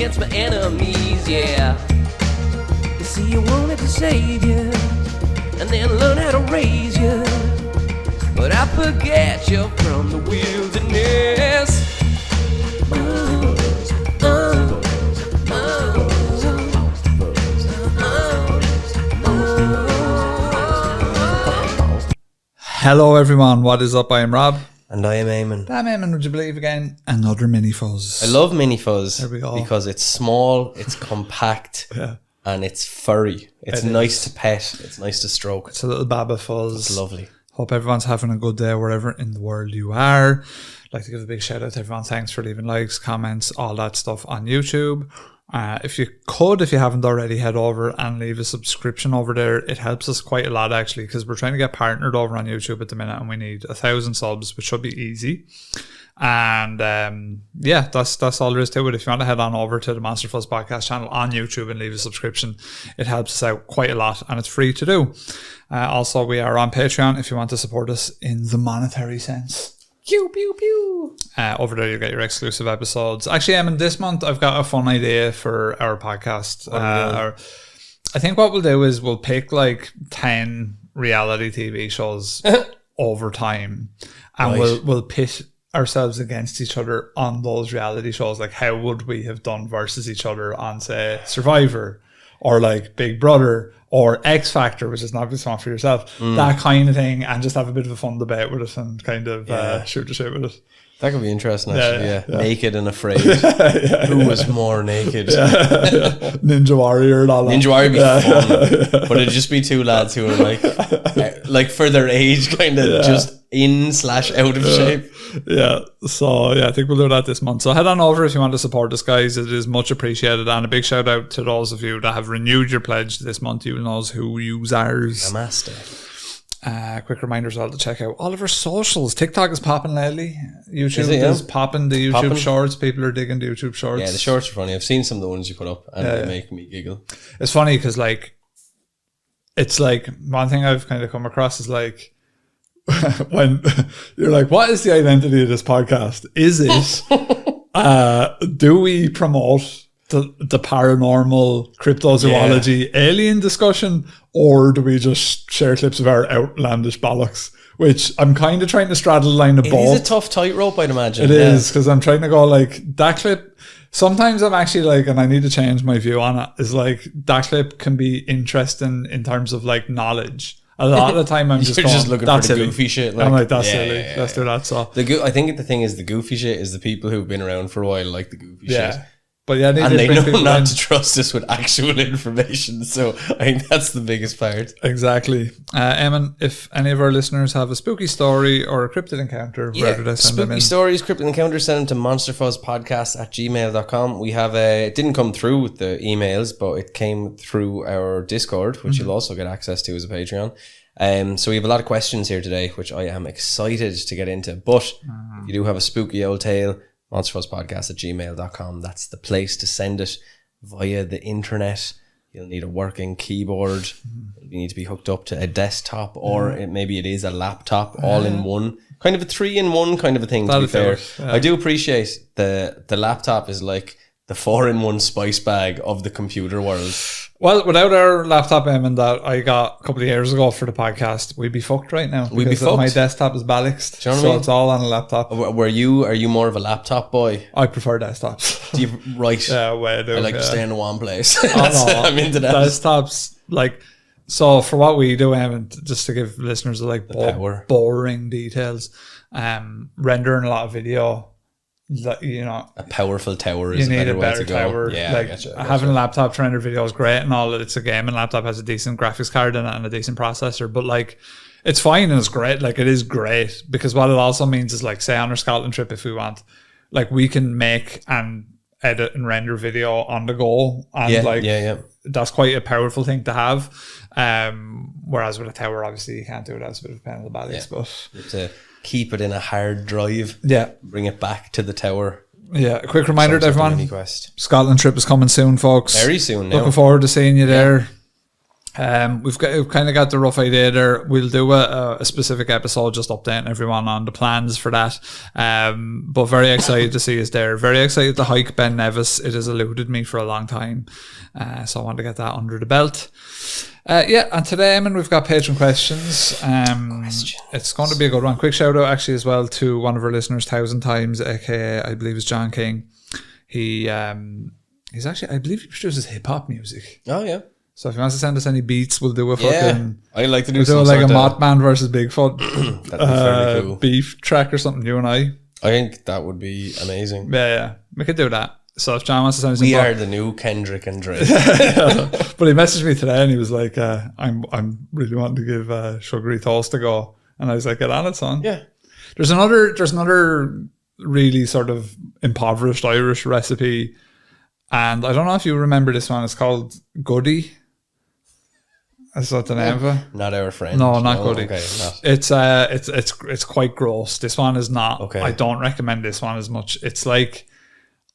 against my enemies, yeah. You see, you wanted to save you, and then learn how to raise you. But I forget you're from the wilderness. Hello everyone, what is up? I am Rob. And I am Eamon. I'm Eamon, would you believe again? Another mini fuzz. I love mini fuzz. There we go. Because it's small, it's compact, and it's furry. It's nice to pet. It's nice to stroke. It's a little baba fuzz. It's lovely. Hope everyone's having a good day wherever in the world you are. I'd like to give a big shout out to everyone. Thanks for leaving likes, comments, all that stuff on YouTube. If you haven't already, head over and leave a subscription over there. It helps us quite a lot actually, because we're trying to get partnered over on YouTube at the minute, and we need 1,000 subs, which should be easy. And that's all there is to it. If you want to head on over to the Monster Fuzz podcast channel on YouTube and leave a subscription, it helps us out quite a lot, and it's free to do. Also, we are on Patreon if you want to support us in the monetary sense. Pew, pew, pew. Over there, you'll get your exclusive episodes. Actually, Eamon, this month I've got a fun idea for our podcast. I think what we'll do is we'll pick like 10 reality TV shows over time, and we'll pit ourselves against each other on those reality shows. Like, how would we have done versus each other on, say, Survivor, or like Big Brother, or X Factor, which is not obviously one for yourself, that kind of thing, and just have a bit of a fun debate with it and kind of shoot the shit with it. That could be interesting, actually. Yeah. Naked and afraid. Who was more naked? Ninja Warrior and all that. Ninja Warrior would be fun, but it'd just be two lads who are like for their age, kind of just in/out of shape. Yeah, so I think we'll do that this month. So head on over if you want to support us, guys. It is much appreciated, and a big shout out to those of you that have renewed your pledge this month. You knows who users. Namaste. Quick reminder as well to check out all of our socials. TikTok is popping lately. YouTube is popping. The YouTube shorts. People are digging the YouTube shorts. Yeah, the shorts are funny. I've seen some of the ones you put up, and they make me giggle. It's funny because it's like one thing I've kind of come across is like, when you're like, what is the identity of this podcast? Is it do we promote the paranormal, cryptozoology, alien discussion, or do we just share clips of our outlandish bollocks? Which I'm kind of trying to straddle the line of both. It is a tough tightrope, I'd imagine. It is, because I'm trying to go like, that clip, sometimes I'm actually like, and I need to change my view on it, is like, that clip can be interesting in terms of like knowledge. A lot of the time I'm just looking for the goofy shit. I'm like, that's silly. Let's do that. So I think the thing is, the goofy shit is the people who've been around for a while like the goofy shit. But yeah, they know not to trust us with actual information. So I think that's the biggest part. Exactly. Eamon, if any of our listeners have a spooky story or a cryptid encounter, where do they send them in? Spooky stories, cryptid encounters, send them to monsterfuzzpodcast@gmail.com. We have it didn't come through with the emails, but it came through our Discord, which you'll also get access to as a Patreon. So we have a lot of questions here today, which I am excited to get into. But if you do have a spooky old tale, monsterfuzzpodcast@gmail.com. That's the place to send it via the internet. You'll need a working keyboard. You need to be hooked up to a desktop, or maybe it is a laptop, all in one. Kind of a 3-in-1 kind of a thing, to be fair. I do appreciate the laptop is like the 4-in-1 spice bag of the computer world. Well, without our laptop, Eamon, that I got a couple of years ago for the podcast, we'd be fucked right now. We'd be fucked. My desktop is balanced, do you know what I mean? It's all on a laptop. Are you more of a laptop boy? I prefer desktops. Do you, right? Yeah, well, I do. I like to stay in one place. I'm into that. Desktops, like, so for what we do, Eamon, just to give listeners like boring details, rendering a lot of video. A powerful tower is a better way to go. Tower. Yeah, like, I gotcha. Having a laptop to render video is great and all. It's a gaming laptop, has a decent graphics card in it and a decent processor, but like, it's fine and it's great. Like, it is great, because what it also means is, like, say on our Scotland trip, if we want, like, we can make and edit and render video on the go, and that's quite a powerful thing to have. Whereas with a tower, obviously you can't do it. That's a bit of a pain in the ballast, but to keep it in a hard drive, bring it back to the tower. Yeah, a quick reminder to everyone, Scotland trip is coming soon, folks. Very soon now. Looking forward to seeing you there. We've kind of got the rough idea there. We'll do a specific episode just updating everyone on the plans for that. But very excited to see us there. Very excited to hike Ben Nevis. It has eluded me for a long time. So I want to get that under the belt. And today, Eamon, we've got patron questions. It's going to be a good one. Quick shout out actually as well to one of our listeners, 1,000 Times, aka I believe is John King. He's actually, I believe he produces hip hop music. Oh yeah. So if he wants to send us any beats, we'll do a fucking. I like to do we'll some do like a sort of- Mothman versus Bigfoot That'd be fairly cool. beef track or something. You and I. I think that would be amazing. Yeah, we could do that. So if John wants to send us some We are the new Kendrick and Drake. But he messaged me today and he was like, I'm really wanting to give Sugary Toast a go. And I was like, get on it, son. Yeah. There's another really sort of impoverished Irish recipe. And I don't know if you remember this one. It's called Goody. Is that the name of it? Not our friend. No, not Goody. Okay, not. It's quite gross. This one is not. Okay. I don't recommend this one as much. It's like,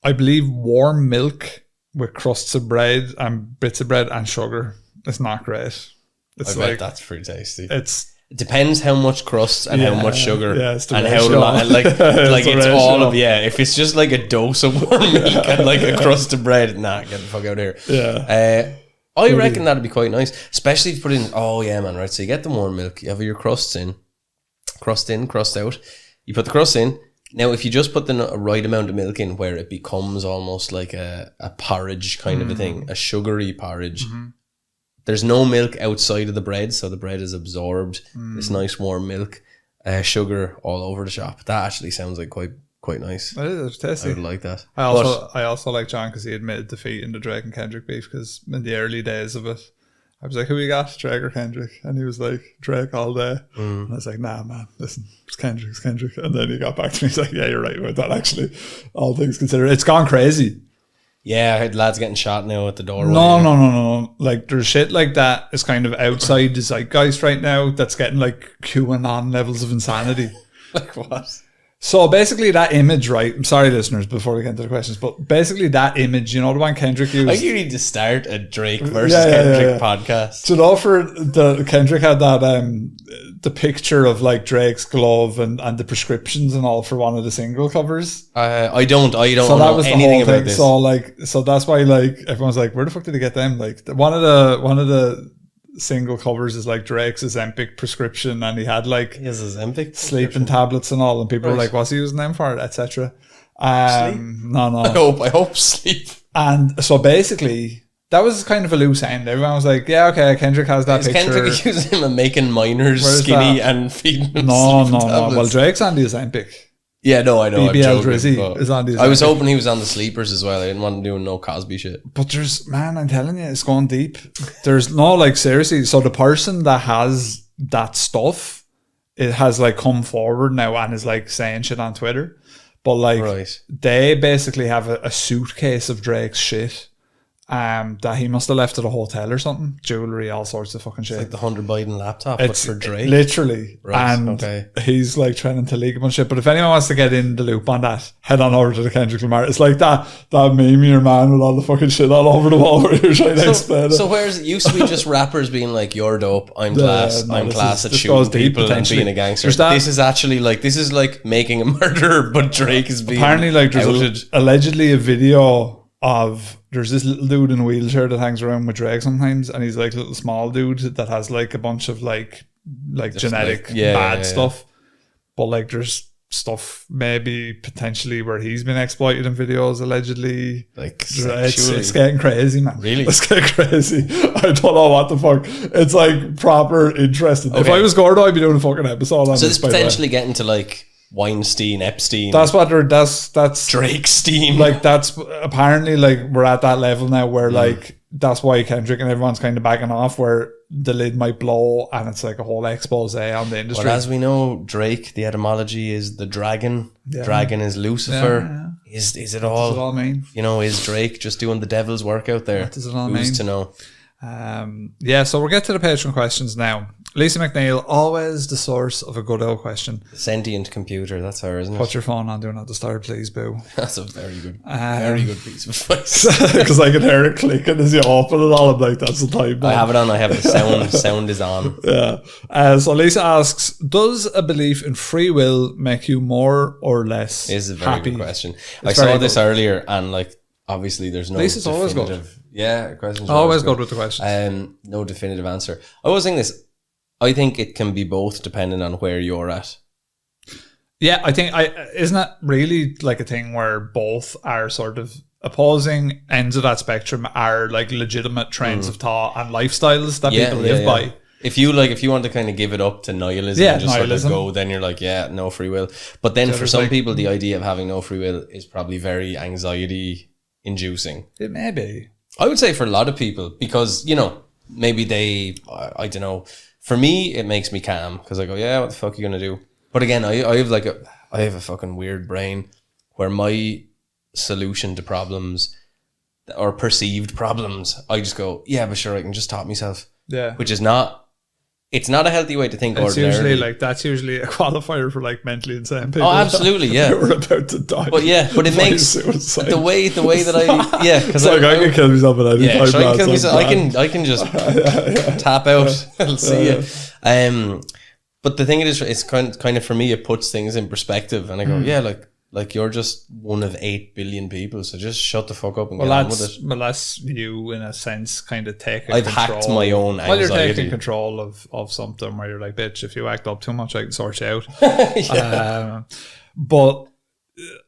I believe, warm milk with crusts of bread and bits of bread and sugar. It's not great. It's I like bet that's pretty tasty. it's It depends how much crust and how much sugar it's the and ratio. how long. Like the it's all ratio. of If it's just like a dose of warm milk and like a crust of bread, nah, get the fuck out of here. Yeah. I reckon that'd be quite nice, especially if you put in. Oh yeah, man, right. So you get the warm milk, you have your crusts in, crust out. You put the crust in. Now, if you just put the right amount of milk in, where it becomes almost like a porridge kind of a thing, a sugary porridge. Mm-hmm. There's no milk outside of the bread, so the bread is absorbed. This nice warm milk, sugar all over the shop. That actually sounds like quite nice. It is tasty. I would like that. I also like John because he admitted defeat in the Drake and Kendrick beef, because in the early days of it, I was like, who you got, Drake or Kendrick? And he was like, Drake all day. And I was like, nah, man, listen, it's Kendrick. And then he got back to me, he's like, yeah, you're right about that, actually. All things considered. It's gone crazy. Yeah, I had lads getting shot now at the door. No. Like, there's shit like that is kind of outside the zeitgeist right now that's getting like QAnon levels of insanity. Like what? So basically that image, right? I'm sorry, listeners, before we get into the questions, but basically that image, you know, the one Kendrick used. I think you need to start a Drake versus Kendrick podcast. So now for the Kendrick had that the picture of like Drake's glove and the prescriptions and all for one of the single covers. I don't So that know was the anything whole about thing. this. So that's why like everyone's like, where the fuck did he get them? Like one of the single covers is like Drake's Ozempic prescription, and he had like He has Ozempic sleeping tablets and all, and people were like, what's he using them for, etc. No. I hope sleep. And so basically that was kind of a loose end. Everyone was like, yeah, okay, Kendrick has that Is picture. Kendrick accusing him of making minors Where's skinny that? and feeding them No. sleeping tablets? Well, Drake's on the Ozempic. Yeah, no, I know. I'm BBL joking, Drizzy but is on the I was Ozempic. hoping he was on the sleepers as well. I didn't want him doing no Cosby shit. But there's, man, I'm telling you, it's going deep. There's no, like, seriously. So the person that has that stuff, it has like come forward now and is like saying shit on Twitter. But like, Right. they basically have a suitcase of Drake's shit that he must have left at a hotel or something. Jewelry, all sorts of fucking shit. Like the Hunter Biden laptop, It's but for Drake. literally. Right, And okay. he's like trying to leak a bunch of shit. But if anyone wants to get in the loop on that, head on over to the Kendrick Lamar. It's like that meme your man with all the fucking shit all over the wall where you're trying to explain it. So whereas it used to be just rappers being like, you're dope, I'm class, no, I'm this class is- at this shooting goes deep, people and potentially. being a gangster. There's that- This is like making a murderer, but Drake is being Apparently, like, there's outed. allegedly a video of, there's this little dude in a wheelchair that hangs around with Drake sometimes, and he's like a little small dude that has like a bunch of like genetic bad stuff. But like there's stuff maybe potentially where he's been exploited in videos allegedly. Like It's getting crazy, man. Really? It's getting crazy. I don't know what the fuck. It's like proper interesting. If Okay. I was Gordo, I'd be doing a fucking episode on So this. this by the way. potentially getting to like Weinstein, Epstein, That's what that's Drake-stein. like, that's apparently like we're at that level now where like that's why Kendrick and everyone's kind of backing off, where the lid might blow and it's like a whole expose on the industry. But as we know, Drake, the etymology is the dragon. Yeah. Dragon is Lucifer. Is it What does it all? all mean? You know, is Drake just doing the devil's work out there? What does it all Who's mean? to know? So we'll get to the Patreon questions now. Lisa McNeil, always the source of a good old question. Sentient computer, that's her, isn't it? Put your phone on, do not disturb, please, boo. That's a very good piece of advice. Because I can hear it clicking as you open it all. I'm like, that's the time. I have it on, I have the sound. Sound is on. Yeah. So Lisa asks, does a belief in free will make you more or less This is a very happy? good question. It's I saw very this good. earlier, and like obviously there's no Lisa's always good. definitive. Yeah, questions are Always good with the questions. No definitive answer. I was saying this. I think it can be both depending on where you're at. Yeah, I think isn't that really like a thing where both are sort of opposing ends of that spectrum are like legitimate trends of thought and lifestyles that people live by. If you want to kind of give it up to nihilism and just nihilism. sort of go, then you're like, yeah, no free will. But then for some people, the idea of having no free will is probably very anxiety inducing. It may be. I would say for a lot of people, because, you know, maybe they, I don't know. For me, it makes me calm because I go, yeah, what the fuck are you going to do? But again, I have a fucking weird brain where my solution to problems or perceived problems, I just go, yeah, but sure, I can just top myself. Yeah. Which is not, it's not a healthy way to think It's ordinarily. usually like, that's usually a qualifier for like mentally insane people. Oh, absolutely, yeah. We're about to die. But yeah, but it by makes suicide. the way that I, yeah, because It's like I can kill myself at any yeah, time. sure, I can kill lads, myself. I can just tap out. I'll see you. But the thing is, it's kind of for me, it puts things in perspective, and I go, yeah, like you're just one of 8 billion people, so just shut the fuck up and get on with it. Well, that's you in a sense, kind of taking. I've hacked my own Well, you're anxiety. taking control of something where you're like, bitch, if you act up too much, I can sort you out. But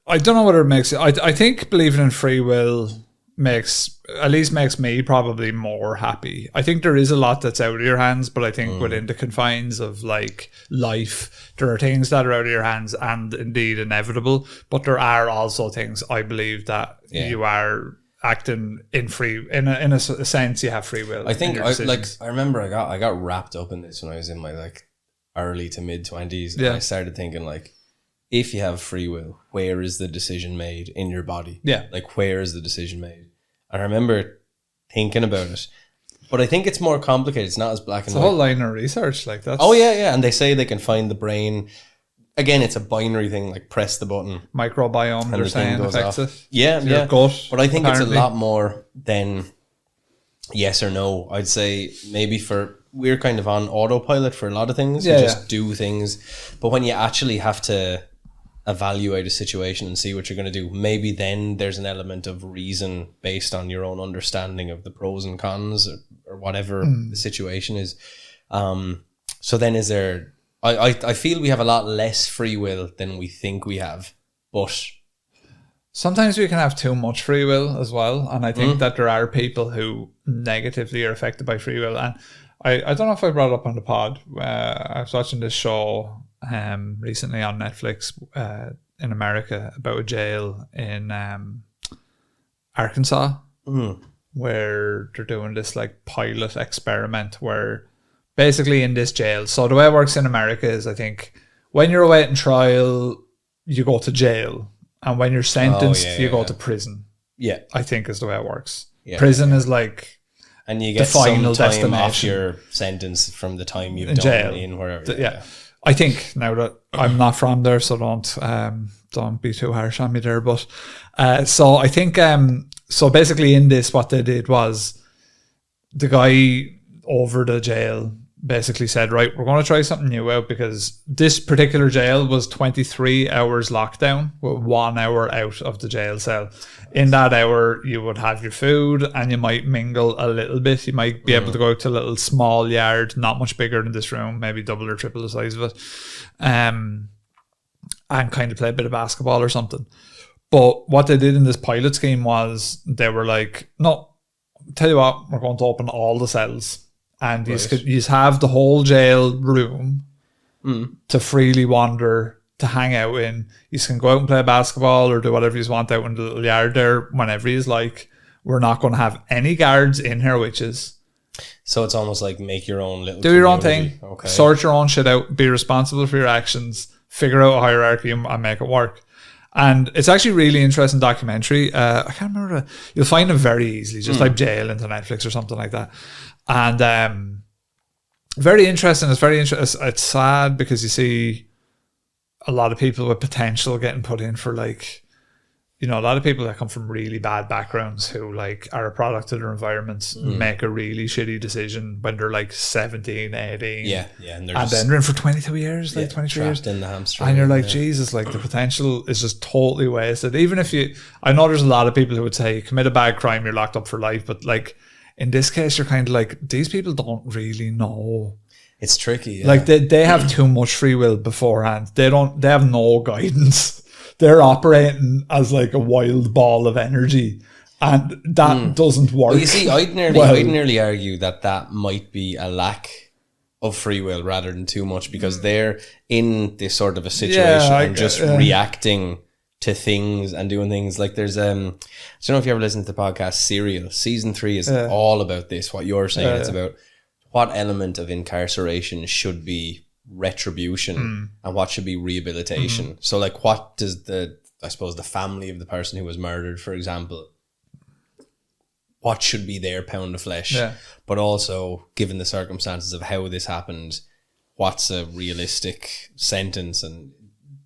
I don't know whether it makes it. I think believing in free will makes me probably more happy. I think there is a lot that's out of your hands, but I think within the confines of like life, there are things that are out of your hands and indeed inevitable, but there are also things I believe that you are acting in a sense you have free will. I think I remember I got wrapped up in this when I was in my like early to mid 20s, and I started thinking like, if you have free will, where is the decision made in your body? Yeah. Like, where is the decision made? And I remember thinking about it. But I think it's more complicated. It's not as black and it's white. a whole line of research. Like that's Oh, yeah. And they say they can find the brain. Again, it's a binary thing, like press the button. microbiome, And they're the thing saying, goes affects off. it. Yeah, Your yeah. gut, But I think apparently. it's a lot more than yes or no. I'd say maybe we're kind of on autopilot for a lot of things. Yeah, We just do things. But when you actually have to evaluate a situation and see what you're going to do, maybe then there's an element of reason based on your own understanding of the pros and cons or whatever the situation is. So then is there, I feel we have a lot less free will than we think we have, but Sometimes we can have too much free will as well, and I think that there are people who negatively are affected by free will. And I don't know if I brought it up on the pod. I was watching this show recently on Netflix in America about a jail in Arkansas where they're doing this like pilot experiment where basically in this jail. So the way it works in America is, I think when you're awaiting trial, you go to jail. And when you're sentenced, you go to prison. yeah. I think is the way it works. Yeah. Prison is like And you get the final some time off destination. your sentence from the time you've In done jail. in wherever. yeah. I think now that I'm not from there, so don't be too harsh on me there. But so I think so basically in this, what they did was the guy over the jail basically said, right, we're going to try something new out, because this particular jail was 23 hours lockdown with 1 hour out of the jail cell. In that hour, you would have your food and you might mingle a little bit. You might be able to go out to a little small yard, not much bigger than this room, maybe double or triple the size of it, and kind of play a bit of basketball or something. But what they did in this pilot scheme was they were like, no, tell you what, we're going to open all the cells. And you have the whole jail room to freely wander, to hang out in. You can go out and play basketball or do whatever you want out in the little yard there whenever you like. We're not going to have any guards in here, witches. So it's almost like make your own little Do your own community. thing. Okay. Sort your own shit out. Be responsible for your actions. Figure out a hierarchy and make it work. And it's actually a really interesting documentary. I can't remember. You'll find it very easily. Just type jail into Netflix or something like that. And very interesting. It's very interesting. It's sad because you see a lot of people with potential getting put in for like, you know, a lot of people that come from really bad backgrounds who like are a product of their environments make a really shitty decision when they're like 17, 18. Yeah. And then they're in for 22 years, like 23 years. Trapped in the hamster. And you're like, Jesus, like the potential is just totally wasted. Even if I know there's a lot of people who would say you commit a bad crime, you're locked up for life. But like in this case, you're kind of like, these people don't really know. It's tricky. Yeah. Like they have too much free will beforehand. They have no guidance. They're operating as like a wild ball of energy, and that doesn't work. Well, you see, I'd nearly argue that might be a lack of free will rather than too much, because they're in this sort of a situation and just reacting to things and doing things. Like there's I don't know if you ever listened to the podcast Serial. Season 3 is all about this. What you're saying, it's about what element of incarceration should be retribution and what should be rehabilitation. So like, what does the family of the person who was murdered, for example, what should be their pound of flesh? But also, given the circumstances of how this happened, what's a realistic sentence, and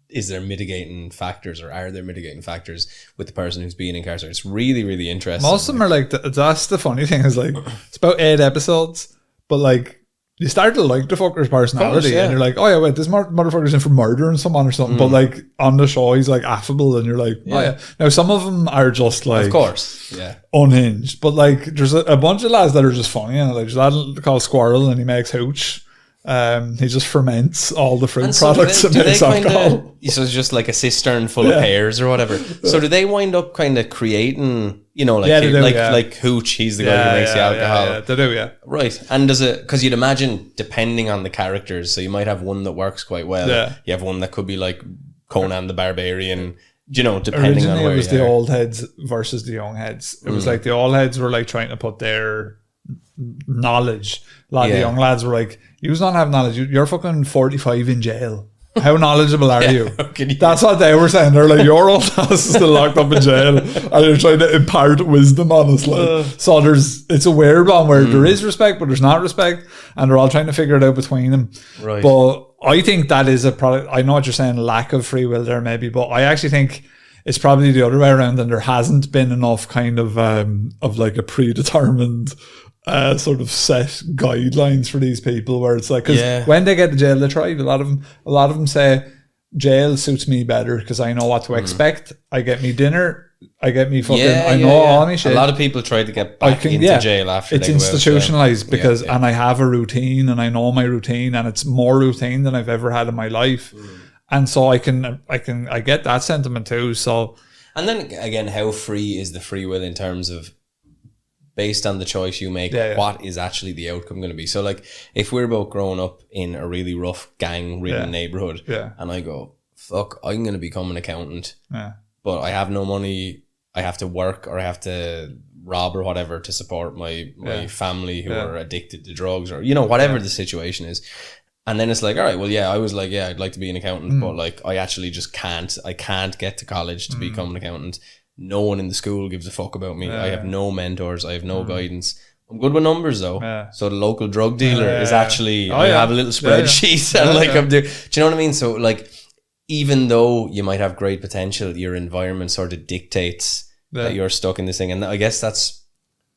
is there mitigating factors, or are there mitigating factors with the person who's being incarcerated? It's really, really interesting. Most of them are like, that's the funny thing, is like, it's about 8 episodes, but like, you start to like the fucker's personality, and you're like, oh yeah, wait, this motherfucker's in for murdering someone or something. But like on the show, he's like affable, and you're like, oh yeah. Now some of them are just like, of course, unhinged. But like, there's a bunch of lads that are just funny, and like there's a lad called Squirrel, and he makes hooch. He just ferments all the fruit products and makes alcohol. So it's just like a cistern full of pears or whatever. So do they wind up kind of creating, you know, like like Hooch, he's the guy who makes the alcohol. Yeah, they do, right. And does it, because you'd imagine depending on the characters, so you might have one that works quite well. You have one that could be like Conan the Barbarian, you know, depending originally on where it was the old heads versus the young heads. It was like the old heads were like trying to put their knowledge. A lot of the young lads were like, you don't have knowledge, you're fucking 45 in jail, how knowledgeable are you? That's what they were saying. They're like, your old ass is still locked up in jail, and they're trying to impart wisdom on us. Like, so it's a weird one where there is respect but there's not respect, and they're all trying to figure it out between them. Right. But I think that is a product. I know what you're saying, lack of free will there maybe, but I actually think it's probably the other way around, and there hasn't been enough kind of like a predetermined sort of set guidelines for these people, where it's like, because when they get to jail, they thrive. A lot of them say jail suits me better because I know what to expect. I get me dinner, I get me fucking, I know all my shit. A lot of people try to get back into jail after it's institutionalized because, and I have a routine, and I know my routine, and it's more routine than I've ever had in my life. And so I get that sentiment too. So, and then again, how free is the free will in terms of, based on the choice you make, what is actually the outcome going to be? So like, if we're both growing up in a really rough gang-ridden neighborhood, and I go, fuck, I'm going to become an accountant, but I have no money, I have to work, or I have to rob or whatever to support my family who are addicted to drugs, or, you know, whatever the situation is. And then it's like, all right, well, I was like, I'd like to be an accountant, but like, I actually just can't. I can't get to college to become an accountant. No one in the school gives a fuck about me. I have no mentors. I have no guidance. I'm good with numbers though. So the local drug dealer is actually, I have a little spreadsheet and like I'm doing, do you know what I mean? So like, even though you might have great potential, your environment sort of dictates that you're stuck in this thing. And I guess that's,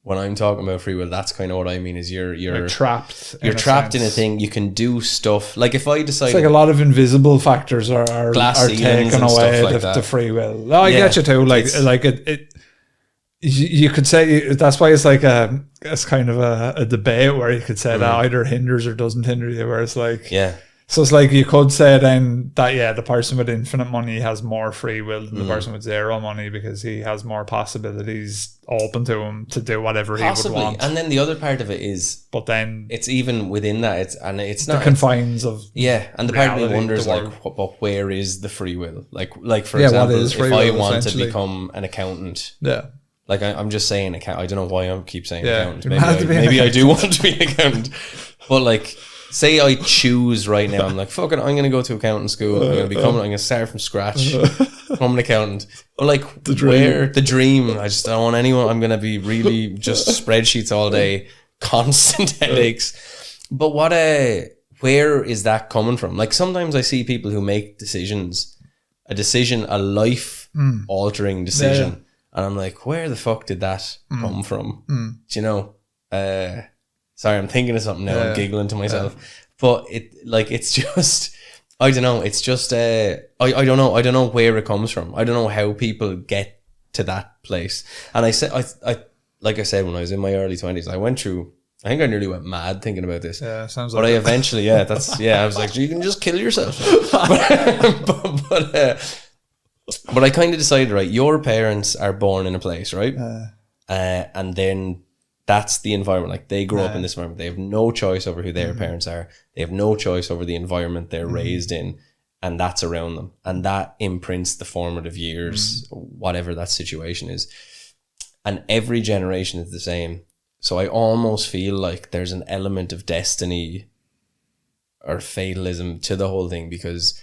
when I'm talking about free will, that's kind of what I mean, is you're like trapped. You're trapped in a thing. You can do stuff. Like if I decide, it's like a lot of invisible factors are taken away like the free will. No, I get you too. Like it. You could say that's why it's like it's kind of a debate where you could say that either hinders or doesn't hinder you. Where it's like So it's like you could say then that the person with infinite money has more free will than the person with zero money, because he has more possibilities open to him to do whatever he would want. And then the other part of it is, but then it's even within that, it's not the confines of and the part of me wonders like, but where is the free will? Like for example, if I want to become an accountant, like I'm just saying I don't know why I keep saying accountant. Maybe I do want to be an accountant, but like, say I choose right now, I'm like, fuck it, I'm going to go to accounting school. I'm going to start from scratch. I'm an accountant. But like, the dream, I just don't want anyone. I'm going to be really just spreadsheets all day, constant headaches. But where is that coming from? Like sometimes I see people who make a life altering decision, and I'm like, where the fuck did that come from? Do you know? Sorry, I'm thinking of something now. I'm giggling to myself, but it's just, I don't know. It's just, I don't know. I don't know where it comes from. I don't know how people get to that place. And I said, like I said, when I was in my early 20s, I think I nearly went mad thinking about this. Yeah, sounds like But I eventually, I was like, you can just kill yourself. But I kind of decided, right, your parents are born in a place, right? And then that's the environment. Like they grow up in this environment. They have no choice over who their parents are. They have no choice over the environment they're raised in. And that's around them. And that imprints the formative years, whatever that situation is. And every generation is the same. So I almost feel like there's an element of destiny or fatalism to the whole thing, because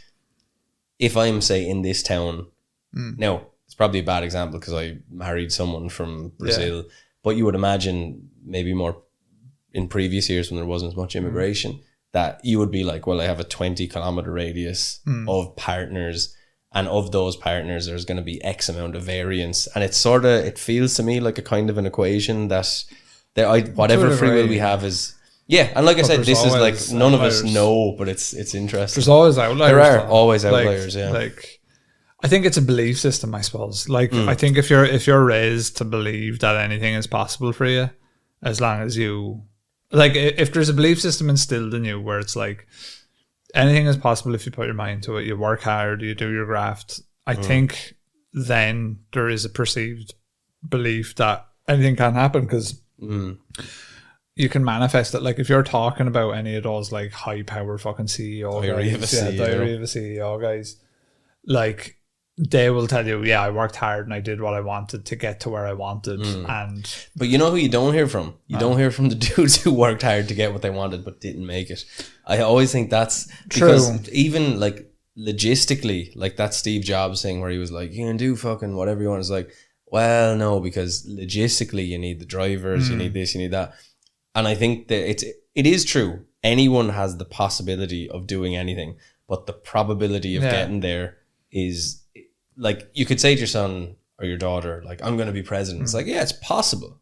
if I'm, say, in this town, now it's probably a bad example because I married someone from Brazil, but you would imagine maybe more in previous years when there wasn't as much immigration, that you would be like, well, I have a 20-kilometer radius of partners, and of those partners, there's going to be X amount of variance. And it's sort of, it feels to me like a kind of an equation that whatever free will we have is, and like I said, this is like none of us know, but it's interesting. There's always outliers. There are always outliers. Like I think it's a belief system, I suppose. Like I think if you're raised to believe that anything is possible for you, as long as you, like, if there's a belief system instilled in you where it's like anything is possible if you put your mind to it, you work hard, you do your graft, I think then there is a perceived belief that anything can happen, because you can manifest it. Like if you're talking about any of those like high power fucking CEO Diary of a CEO guys, like they will tell you, I worked hard and I did what I wanted to get to where I wanted. But you know who you don't hear from? You don't hear from the dudes who worked hard to get what they wanted but didn't make it. I always think that's because even like logistically, like that Steve Jobs thing where he was like, you can do fucking whatever you want. It's like, well, no, because logistically you need the drivers, you need this, you need that. And I think that it is true. Anyone has the possibility of doing anything, but the probability of getting there is, like, you could say to your son or your daughter, like, I'm going to be president. It's like, it's possible,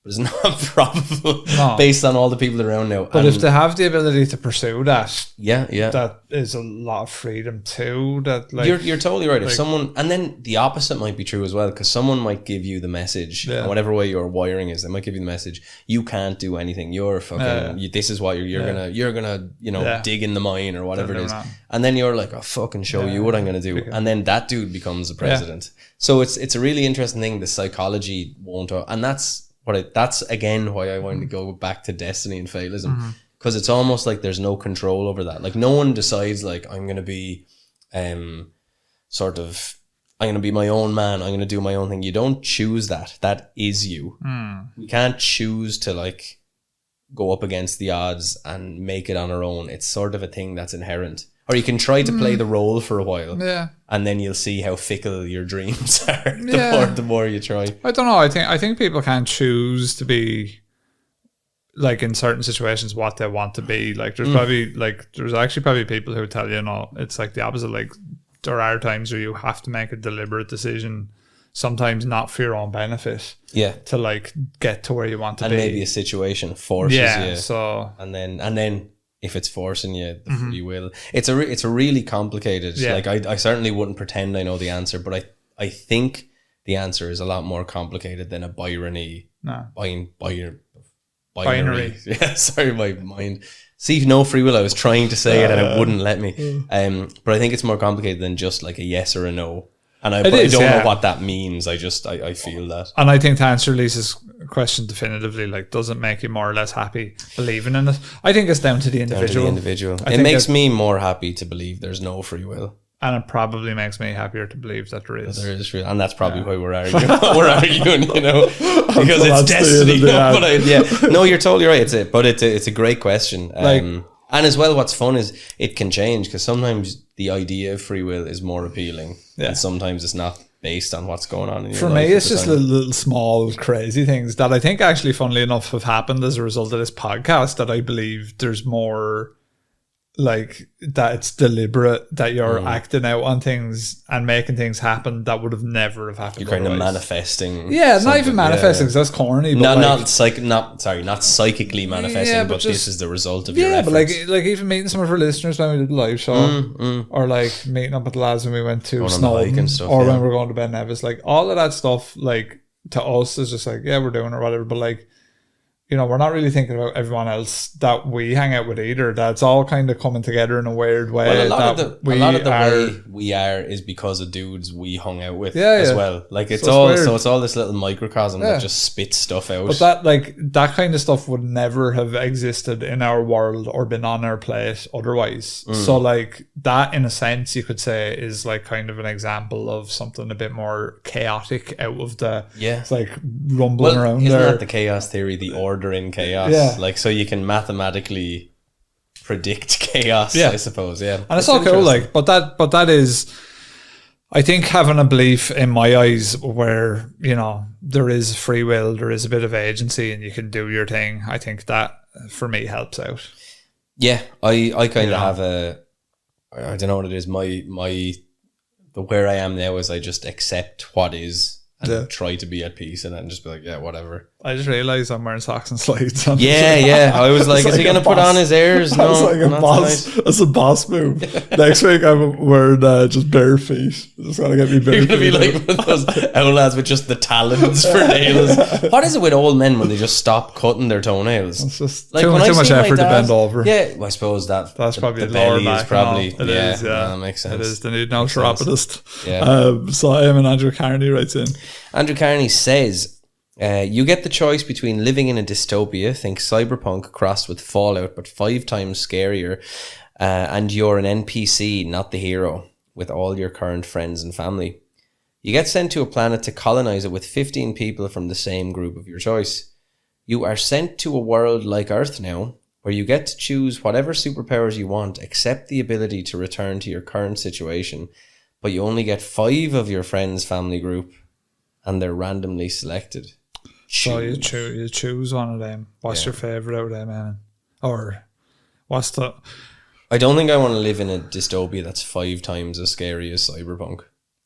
but it's not probable based on all the people around now. But if they have the ability to pursue that, that is a lot of freedom too. That, like, you're totally right. If someone, and then the opposite might be true as well, because someone might give you the message, and whatever way your wiring is, they might give you the message, you can't do anything. You're fucking. This is what you're gonna dig in the mine or whatever it is, and then you're like, I'll fucking show you what I'm gonna do, and then that dude becomes the president. So it's a really interesting thing. The psychology won't, and that's again why I wanted to go back to destiny and fatalism, because it's almost like there's no control over that. Like no one decides like, I'm going to be I'm going to be my own man, I'm going to do my own thing. You don't choose that. That is you. We can't choose to like go up against the odds and make it on our own. It's sort of a thing that's inherent. Or you can try to play the role for a while, and then you'll see how fickle your dreams are. The more you try. I don't know. I think people can choose to be, like, in certain situations what they want to be. Like there's there's actually probably people who tell you, no, it's like the opposite. Like there are times where you have to make a deliberate decision, sometimes not for your own benefit. To like get to where you want to be. And maybe a situation forces you. So and then. If it's forcing you, the free will. It's a really complicated. Like I certainly wouldn't pretend I know the answer, but I think the answer is a lot more complicated than a binary. Binary. Yeah, sorry, my mind. See, no free will. I was trying to say it and it wouldn't let me. But I think it's more complicated than just like a yes or a no. And I don't know what that means. I feel that. And I think to answer Lisa's question definitively, like, does it make you more or less happy believing in it? I think it's down to the individual. It makes me more happy to believe there's no free will. And it probably makes me happier to believe that there is. There is free will. And that's probably why we're arguing. We're arguing, because it's destiny. But no, you're totally right. It's a great question. And as well, what's fun is it can change, because sometimes the idea of free will is more appealing and sometimes it's not based on what's going on in your For life me, at it's the just time. little small crazy things that I think actually, funnily enough, have happened as a result of this podcast, that I believe there's more like that it's deliberate, that you're acting out on things and making things happen that would have never have happened. You're kind of otherwise. manifesting. Yeah, not something. even manifesting, because that's corny. But Not psychically manifesting, Yeah, but, but this just- is the result of your yeah, efforts. but like even meeting some of our listeners when we did the live show, or like meeting up with the lads when we went to on the Snowdon, hike and stuff, or yeah. when we we're going to Ben Nevis, like all of that stuff, like to us is just like, yeah, we're doing it or whatever, but like, you know, we're not really thinking about everyone else that we hang out with either. That's all kind of coming together in a weird way. Well, a lot that of the way we are is because of dudes we hung out with as well. Like it's all this little microcosm that just spits stuff out. But that kind of stuff would never have existed in our world or been on our plate otherwise. So like that, in a sense, you could say is like kind of an example of something a bit more chaotic out of the it's like rumbling around isn't there. that the chaos theory, the order in chaos? Yeah. Like, so you can mathematically predict chaos, I suppose. Yeah. And it's all cool, like, but that is, I think, having a belief in my eyes where, you know, there is free will, there is a bit of agency, and you can do your thing. I think that for me helps out. Yeah, I kind of have I don't know what it is. The where I am now is I just accept what is and try to be at peace and then just be like, yeah, whatever. I just realised I'm wearing socks and slides. Yeah. I was like, is he going to put on his airs? No, that's like a boss. tonight. That's a boss move. Next week I'm wearing just bare feet. Just gotta get me bare You're feet. going to be like one of those old lads with just the talons for nails. What is it with old men when they just stop cutting their toenails? It's just Like too when I much see my effort to dad- bend over. Yeah, well, I suppose that's probably the lower belly back is probably and all. It is, yeah. that makes sense. It is. They need an ultrapodist. Yeah. So I am an Andrew Carney writes in. Andrew Carney says, you get the choice between living in a dystopia, think cyberpunk crossed with Fallout, but 5 times scarier, and you're an NPC, not the hero, with all your current friends and family. You get sent to a planet to colonize it with 15 people from the same group of your choice. You are sent to a world like Earth now, where you get to choose whatever superpowers you want, except the ability to return to your current situation, but you only get 5 of your friends' family group, and they're randomly selected. So you choose one of them. What's your favourite out of them, man? Or what's the... I don't think I want to live in a dystopia that's 5 times as scary as cyberpunk,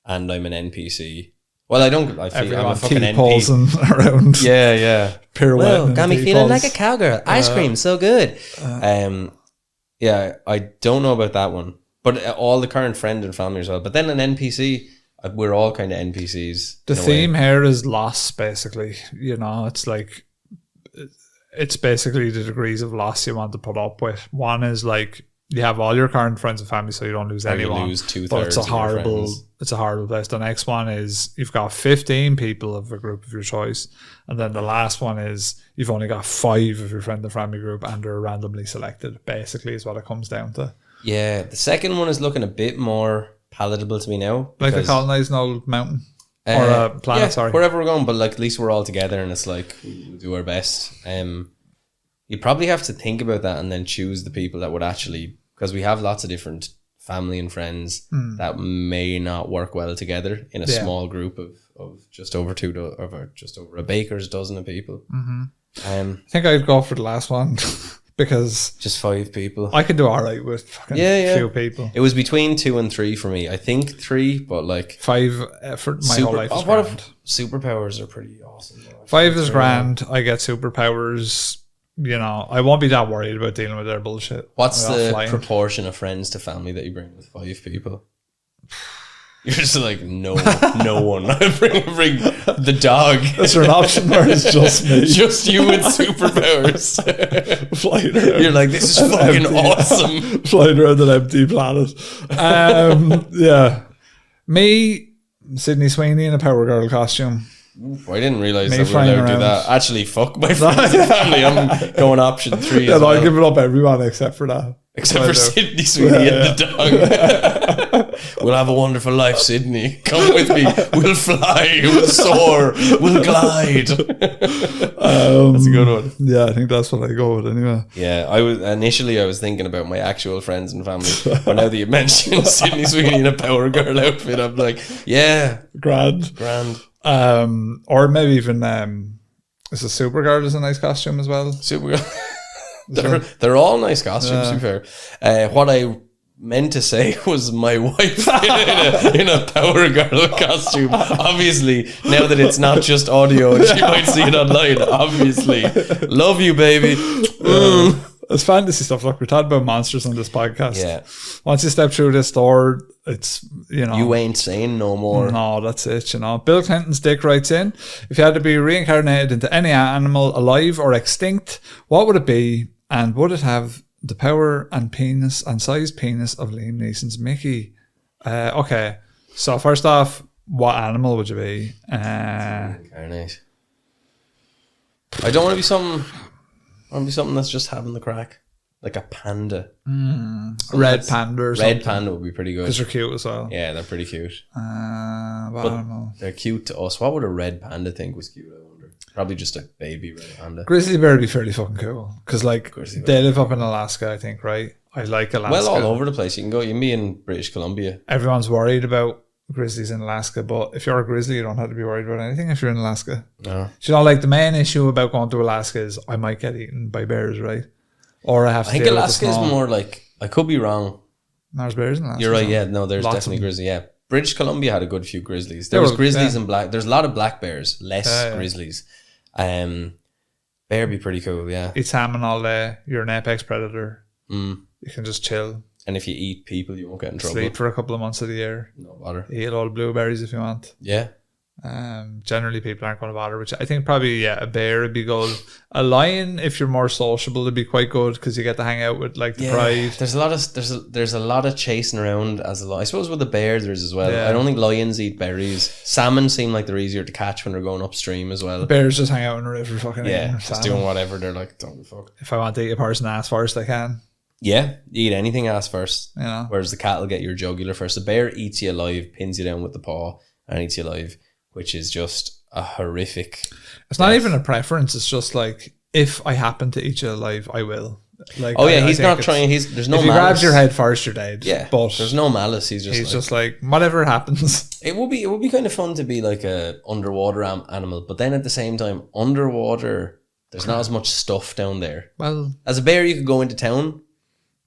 and I'm an NPC. Well, I don't. I feel I'm a fucking T-posing NPC. around. Yeah. Pirouetting. Got me feeling like a cowgirl. Ice cream, so good. Yeah, I don't know about that one, but all the current friend and family as well. But then an NPC, we're all kind of NPCs. The theme here is loss, basically. You know, it's like, it's basically the degrees of loss you want to put up with. One is like, you have all your current friends and family, so you don't lose anyone. You lose 2/3 but it's of your friends. it's a horrible place. The next one is you've got 15 people of a group of your choice, and then the last one is you've only got 5 of your friend and family group, and they're randomly selected. Basically, is what it comes down to. Yeah, the second one is looking a bit more palatable to me now. Like a colonized old mountain or a planet. Yeah, sorry, wherever we're going, but like at least we're all together, and it's like we'll do our best. You probably have to think about that and then choose the people that would actually, because we have lots of different family and friends that may not work well together in a small group of just over just over a baker's dozen of people. I think I'd go for the last one because just 5 people. I could do all right with fucking few people. It was between 2 and 3 for me. I think 3, but like 5 for my whole life. What if superpowers are pretty awesome? 5 is grand. I get superpowers. You know, I won't be that worried about dealing with their bullshit. What's the proportion of friends to family that you bring with 5 people? You're just like, no one. bring the dog. Is there an option where it's just me? Just you with superpowers. Flying around. You're like, this is fucking awesome. Flying around an empty planet. Yeah. Me, Sydney Sweeney in a Power Girl costume. I didn't realise that we were allowed to do that. Actually, fuck my friends and family. I'm going option 3 Yeah, I'll give it up everyone except for that. Except for Sydney Sweeney and the dog. We'll have a wonderful life, Sydney. Come with me. We'll fly. We'll soar. We'll glide. That's a good one. Yeah, I think that's what I go with anyway. Yeah, I was thinking about my actual friends and family, but now that you mentioned Sydney Sweeney in a Power Girl outfit, I'm like, yeah, Grand. Or maybe even is a Supergirl is a nice costume as well. Supergirl. They're all nice costumes, to be fair. What I meant to say was my wife in a Power Girl costume. Obviously, now that it's not just audio and she might see it online, obviously. Love you, baby. It's fantasy stuff. Look, we're talking about monsters on this podcast. Yeah. Once you step through this door, it's, You ain't sane no more. No, that's it, Bill Clinton's Dick writes in, if you had to be reincarnated into any animal alive or extinct, what would it be? And would it have the power and penis and size penis of Liam Neeson's Mickey? Okay, so first off, what animal would you be? Incarnate. I don't want to be something. I want to be something that's just having the crack, like a panda. Red panda or something. Red panda would be pretty good. Because they're cute as well. Yeah, they're pretty cute. But I don't know. They're cute to us. What would a red panda think was cute, I wonder? Probably just a baby red panda. Grizzly bear would be fairly fucking cool. Because Grizzly bear. they live up in Alaska, I think, right? I like Alaska. Well, all over the place. You can be in British Columbia. Everyone's worried about grizzlies in Alaska, but if you're a grizzly, you don't have to be worried about anything if you're in Alaska. No. Like the main issue about going to Alaska is I might get eaten by bears, right? Or I have to I think deal with Alaska is more like, I could be wrong. There's bears in Alaska. You're right, yeah. No, there's Lots definitely of them. grizzly, yeah. British Columbia had a good few grizzlies. There was grizzlies and black. There's a lot of black bears, less grizzlies. Bear would be pretty cool, yeah. Eat salmon all day. You're an apex predator. You can just chill. And if you eat people, you won't get in trouble. Sleep for a couple of months of the year. No bother. Eat all the blueberries if you want. Yeah. Generally, people aren't going to bother, which I think probably, a bear would be good. A lion, if you're more sociable, would be quite good because you get to hang out with like the pride. There's a lot of chasing around as a lion. I suppose with the bear there is as well. Yeah. I don't think lions eat berries. Salmon seem like they're easier to catch when they're going upstream as well. Bears just hang out in the river fucking eating Just salmon. doing whatever. They're like, don't give a fuck. If I want to eat a person ass first, I can. Yeah, you eat anything ass first. You Whereas the cat will get your jugular first. The bear eats you alive, pins you down with the paw, and eats you alive, which is just a horrific. It's not even a preference. It's just like, if I happen to eat you alive, I will. Like, he's not trying. There's no. If he malice. grabs your head first, you're dead. Yeah, but there's no malice. He's just like whatever happens. It would be kind of fun to be like a underwater animal, but then at the same time, underwater, there's not as much stuff down there. Well, as a bear, you could go into town.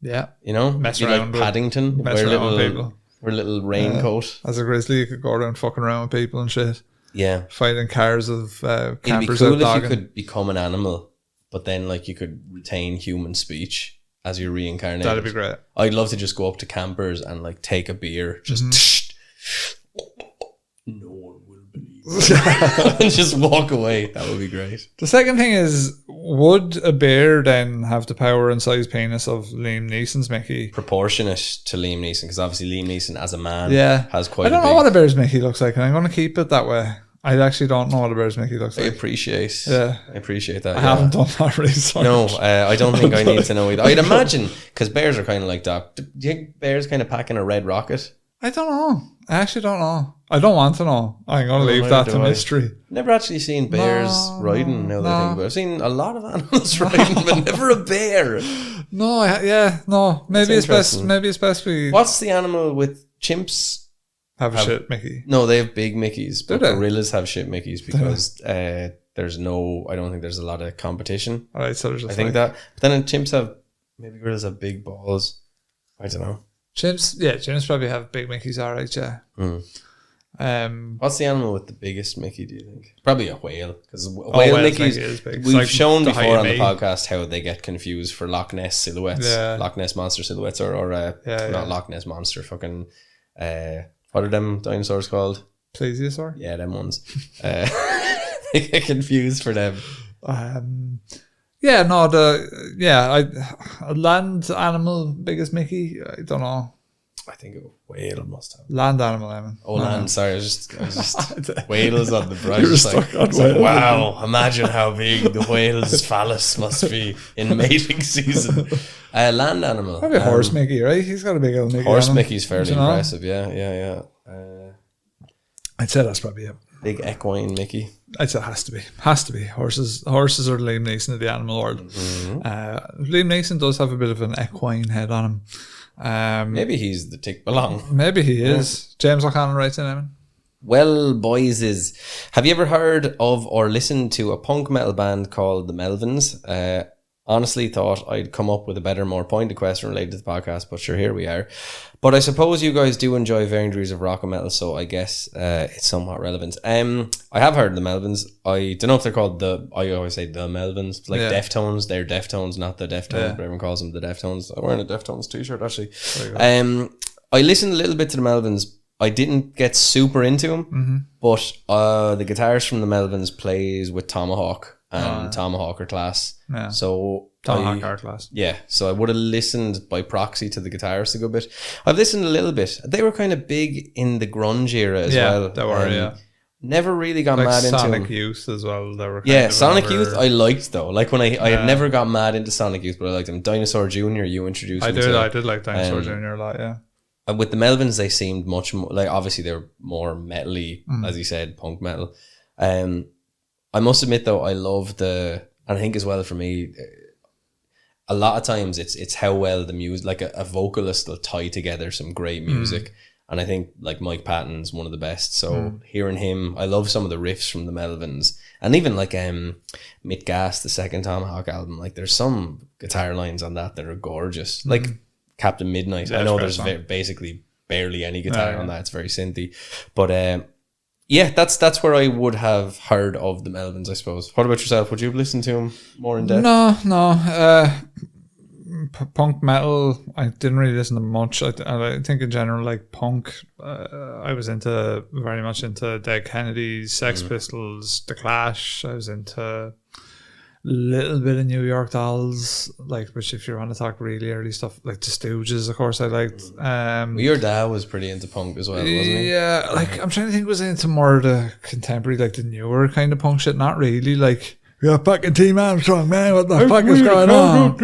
Yeah, Mess around like Paddington, wear a little raincoat. As a grizzly, you could go around fucking around with people and shit. Yeah, fighting cars of campers. It'd be cool if you could become an animal, but then like you could retain human speech as you're reincarnated. That'd be great. I'd love to just go up to campers and like take a beer, just no one will believe and just walk away. That would be great. The second thing is, would a bear then have the power and size penis of Liam Neeson's Mickey? Proportionate to Liam Neeson, because obviously Liam Neeson as a man has quite. I don't know what a bear's Mickey looks like, and I'm going to keep it that way. I actually don't know what a bear's Mickey looks like. I appreciate that. I haven't done that research. No, I don't think I need to know either. I'd imagine, because bears are kind of like that. Do you think bears kind of packing a red rocket? I don't know. I actually don't know. I don't want to know. I'm going to leave that to mystery. Never actually seen bears riding, now that I think about it. I've seen a lot of animals riding, but never a bear. No. Maybe it's best we... What's the animal with chimps? Have a shit Mickey. No, they have big Mickeys, but they? gorillas have shit Mickeys because I don't think there's a lot of competition. All right, so there's just I think that. But then maybe gorillas have big balls. I don't know. Chimps probably have big Mickeys, all right, yeah. What's the animal with the biggest Mickey, do you think? Probably a whale, because whale Mickeys is big. We've like shown before on the podcast how they get confused for Loch Ness silhouettes, Loch Ness monster silhouettes, or not Loch Ness monster, fucking what are them dinosaurs called? Plesiosaur? Yeah, them ones. They get confused for them. A land animal biggest Mickey. I don't know. I think a whale must have. Land animal, Eamon. Oh, land. Sorry, I was just whales on the brush. You were It's stuck on it's like, whale. wow, imagine how big the whale's phallus must be in mating season. Land animal. Maybe a horse Mickey, right? He's got a big old Mickey. Horse on him. Mickey's fairly You know? impressive. Yeah. I'd say that's probably it. Big equine Mickey. I'd say it has to be. Horses are the Liam Neeson of the animal world. Liam Neeson does have a bit of an equine head on him. Maybe he's the tick belong. Maybe he is. James O'Connell writes in, Eamon. Well, boys, have you ever heard of or listened to a punk metal band called the Melvins? Honestly thought I'd come up with a better, more pointed question related to the podcast, but sure, here we are. But I suppose you guys do enjoy varying degrees of rock and metal, so I guess it's somewhat relevant. I have heard of the Melvins. I don't know if they're called I always say the Melvins. Like Deftones, they're Deftones, not the Deftones, but everyone calls them the Deftones. I'm wearing a Deftones t-shirt, actually. I listened a little bit to the Melvins. I didn't get super into them, but the guitarist from the Melvins plays with Tomahawk and Tomahawk are class. Yeah. So Tomahawk are class. Yeah, so I would have listened by proxy to the guitarist a good bit. I've listened a little bit. They were kind of big in the grunge era as well. Yeah, they were, Never really got like mad into Sonic them. Youth as well. They were Sonic Youth I liked though. Like when I have never got mad into Sonic Youth, but I liked them. Dinosaur Jr. you introduced me to. I did like Dinosaur Jr. a lot, yeah. And with the Melvins, they seemed much more, like obviously they were more metal-y, as you said, punk metal. I must admit though, I love and I think as well for me, a lot of times it's how well the music, like a vocalist will tie together some great music. And I think like Mike Patton's one of the best. So hearing him, I love some of the riffs from the Melvins. And even like Mitt Gas, the second Tomahawk album, like there's some guitar lines on that are gorgeous. Like Captain Midnight. I know there's basically barely any guitar on that. It's very synthy. But that's where I would have heard of the Melvins, I suppose. What about yourself? Would you have listened to him more in depth? No. Punk metal, I didn't really listen to much. I think in general, like punk, I was very much into Dead Kennedys, Sex Pistols, The Clash. I was into a little bit of New York Dolls, like, which if you want to talk really early stuff, like the Stooges, of course, I liked. Well, your dad was pretty into punk as well, wasn't he? Yeah, like I'm trying to think, was I into more of the contemporary, like the newer kind of punk shit? Not really, like. You're fucking Team Armstrong, man. What the fuck is going on?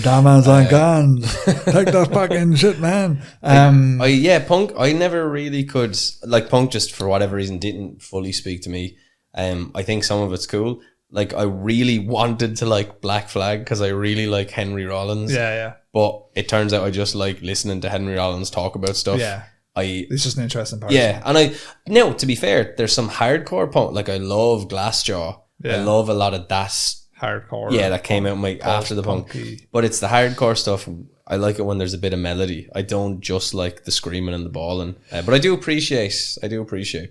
Damn man's on guns. Take that fucking shit, man. Punk. I never really could like punk. Just for whatever reason, didn't fully speak to me. I think some of it's cool. Like I really wanted to like Black Flag because I really like Henry Rollins. Yeah. But it turns out I just like listening to Henry Rollins talk about stuff. Yeah. It's just an interesting part. Yeah, and to be fair, there's some hardcore punk. Like I love Glassjaw. Yeah. I love a lot of that hardcore. Yeah, that came out after the punk. But it's the hardcore stuff. I like it when there's a bit of melody. I don't just like the screaming and the bawling. But I do appreciate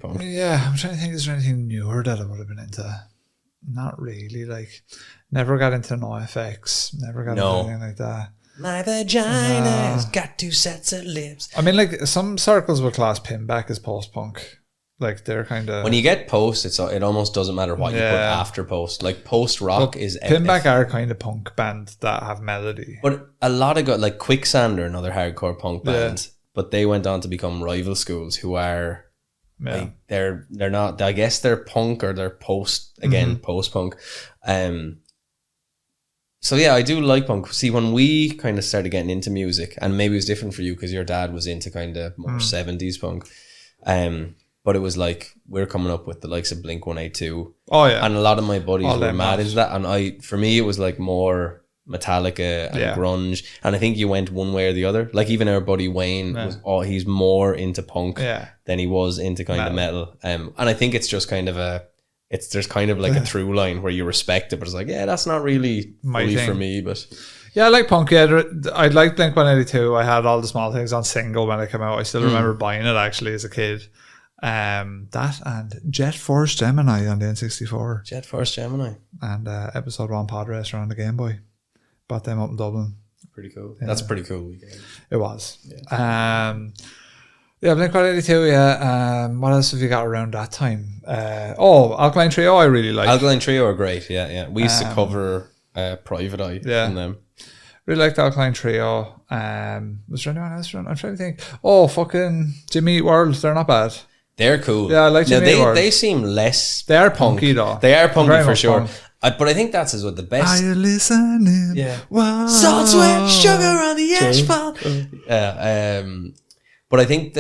punk. Yeah, I'm trying to think, is there anything newer that I would have been into? Not really. Like, never got into NoFX. Never got into anything like that. My vagina's got two sets of lips. I mean, like, some circles would class Pinback as post-punk. Like they're kind of, when you get post, it almost doesn't matter what you put after post. Like post rock is Pinback are kind of punk band that have melody. But a lot of like Quicksand are another hardcore punk band, but they went on to become rival schools who are like, they're not. I guess they're punk or they're post punk. So yeah, I do like punk. See, when we kind of started getting into music, and maybe it was different for you because your dad was into kind of more 70s punk. But it was like we're coming up with the likes of Blink-182. Oh yeah, and a lot of my buddies were mad into that. And for me, it was like more Metallica and grunge. And I think you went one way or the other. Like even our buddy Wayne he's more into punk than he was into kind of metal. And I think it's just kind of there's kind of like a through line where you respect it, but it's like that's not really fully for me. But yeah, I like punk. Yeah, I like Blink-182. I had all the Small Things on single when it came out. I still remember buying it actually as a kid. That and Jet Force Gemini on the N64. Jet Force Gemini. And Episode 1 Pod Racer on the Game Boy. Bought them up in Dublin. Pretty cool. Yeah. That's a pretty cool weekend. It was. Yeah. Blink-182, yeah. What else have you got around that time? Alkaline Trio I really like. Alkaline Trio are great, yeah. We used to cover Private Eye from them. Really like the Alkaline Trio. Was there anyone else? I'm trying to think. Oh, fucking Jimmy Eat World. They're not bad. They're cool. Yeah, I like Jimmy Eat World. They seem less. They are punky though. They are punky Very for much sure. punk. But I think that's what the best. Are you listening? Yeah. Whoa. Salt, sweat, sugar on the asphalt. But I think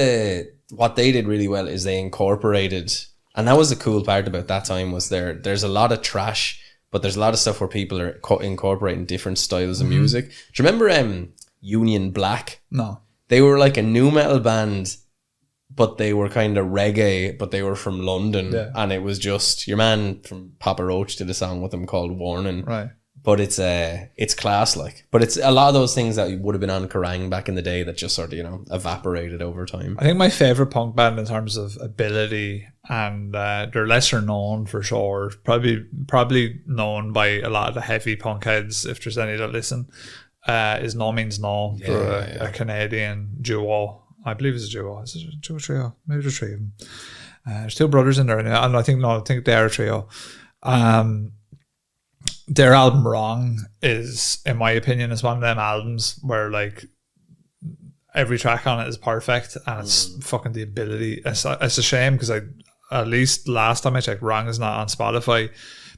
what they did really well is they incorporated, and that was the cool part about that time was there's a lot of trash, but there's a lot of stuff where people are incorporating different styles of music. Do you remember Union Black? No. They were like a nu metal band, but they were kind of reggae, but they were from London. Yeah. And it was just, your man from Papa Roach did a song with them called Warning. Right. But it's class, like. But it's a lot of those things that would have been on Kerrang back in the day that just sort of, evaporated over time. I think my favourite punk band in terms of ability, and they're lesser known for sure, probably known by a lot of the heavy punk heads, if there's any that listen, is No Means No. They're a Canadian duo. I believe it's a duo. Is it a duo trio? Maybe there's three of them. There's two brothers in there, and I think they are a trio. Their album Wrong is, in my opinion, is one of them albums where like every track on it is perfect, and it's fucking the ability. It's a shame because at least last time I checked, Wrong is not on Spotify,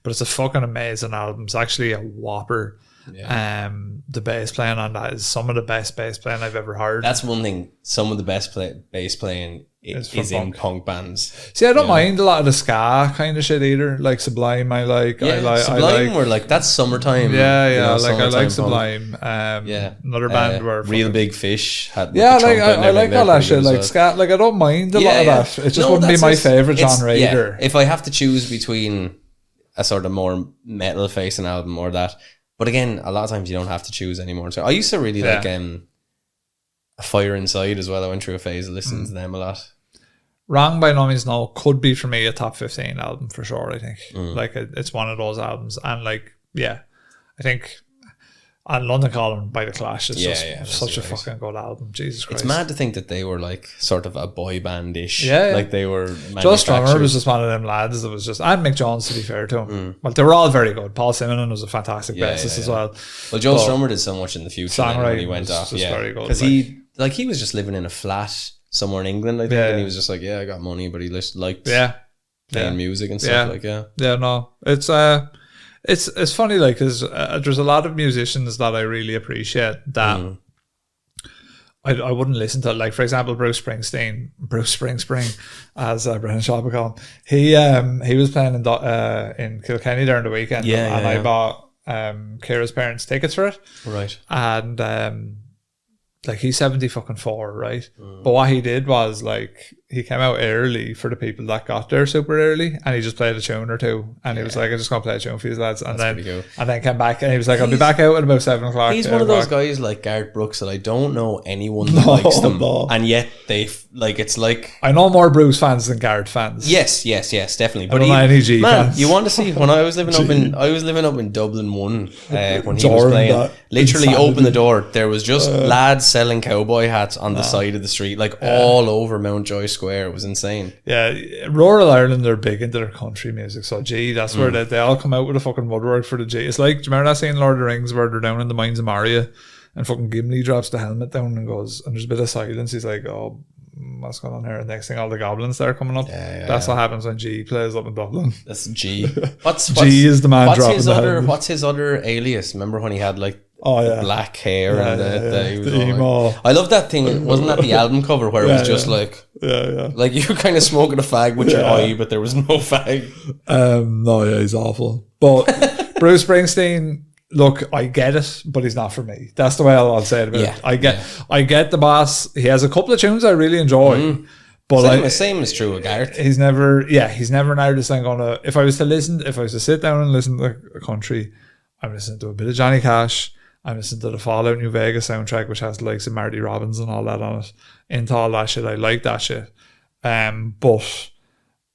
but it's a fucking amazing album. It's actually a whopper. Yeah. The bass playing on that is some of the best bass playing I've ever heard. That's one thing. Some of the best bass playing is in punk bands. See, I don't mind a lot of the ska kind of shit either. Like Sublime, I like. Sublime were like, that's summertime. Yeah. I like Sublime. Another band where Real Big Fish had. Yeah, I like all that shit. Like ska, like I don't mind a lot of that. It just wouldn't be my favorite genre either. If I have to choose between a sort of more metal facing album or that. But again, a lot of times you don't have to choose anymore. So I used to really like A Fire Inside as well. I went through a phase of listening to them a lot. Wrong by No Means No could be for me a top 15 album for sure, I think. Like it's one of those albums. And like, I think and London Calling by The Clash is such a fucking good album. Jesus Christ. It's mad to think that they were like sort of a boy band-ish. Yeah. Like they were Joe Strummer was just one of them lads that was just, and Mick Jones to be fair to him. Well, they were all very good. Paul Simonon was a fantastic bassist as well. Well, Joe Strummer did so much in the future when he went off. Very good. Because he was just living in a flat somewhere in England, I think, and he was just like, I got money, but he just liked playing music and stuff. It's funny, like, because there's a lot of musicians that I really appreciate that I wouldn't listen to. Like, for example, Bruce Springsteen, as Brennan Shaw would call him. He was playing in Kilkenny during the weekend, and I bought Ciara's parents tickets for it. Right. And like he's 74, right? But what he did was like he came out early for the people that got there super early, and he just played a tune or two, and he was like, "I'm just gonna play a tune for you lads," and then came back, and he was like, "I'll be back out at about 7 o'clock." He's one of those guys like Garth Brooks that I don't know anyone that likes them, and yet they like it's like I know more Bruce fans than Garth fans. Yes, definitely. But fans. You want to see when I was living up in Dublin when he was playing. Literally opened the door. There was just lads selling cowboy hats on the side of the street, like all over Mountjoy Square. It was insane. Yeah, rural Ireland are big into their country music, so that's where they all come out with a fucking woodwork for the G. It's like, do you remember that scene in Lord of the Rings where they're down in the mines of Moria and fucking Gimli drops the helmet down and goes, and there's a bit of silence, he's like, oh, what's going on here? And next thing, all the goblins there coming up. That's what happens when G plays up in Dublin. That's G. G is the man dropping the helmet. What's his other alias? Remember when he had like black hair and the emo. Like, I love that thing. Wasn't that the album cover where it was just like like you kind of smoking a fag with your eye, but there was no fag. He's awful. But Bruce Springsteen, look, I get it, but he's not for me. That's the way I'll say it about it. I get the boss. He has a couple of tunes I really enjoy. But same is true with Garth. He's never an artist I'm gonna, if I was to sit down and listen to a country, I'm listening to a bit of Johnny Cash. I'm listening to the Fallout New Vegas soundtrack, which has the likes of Marty Robbins and all that on it. Into all that shit, I like that shit. But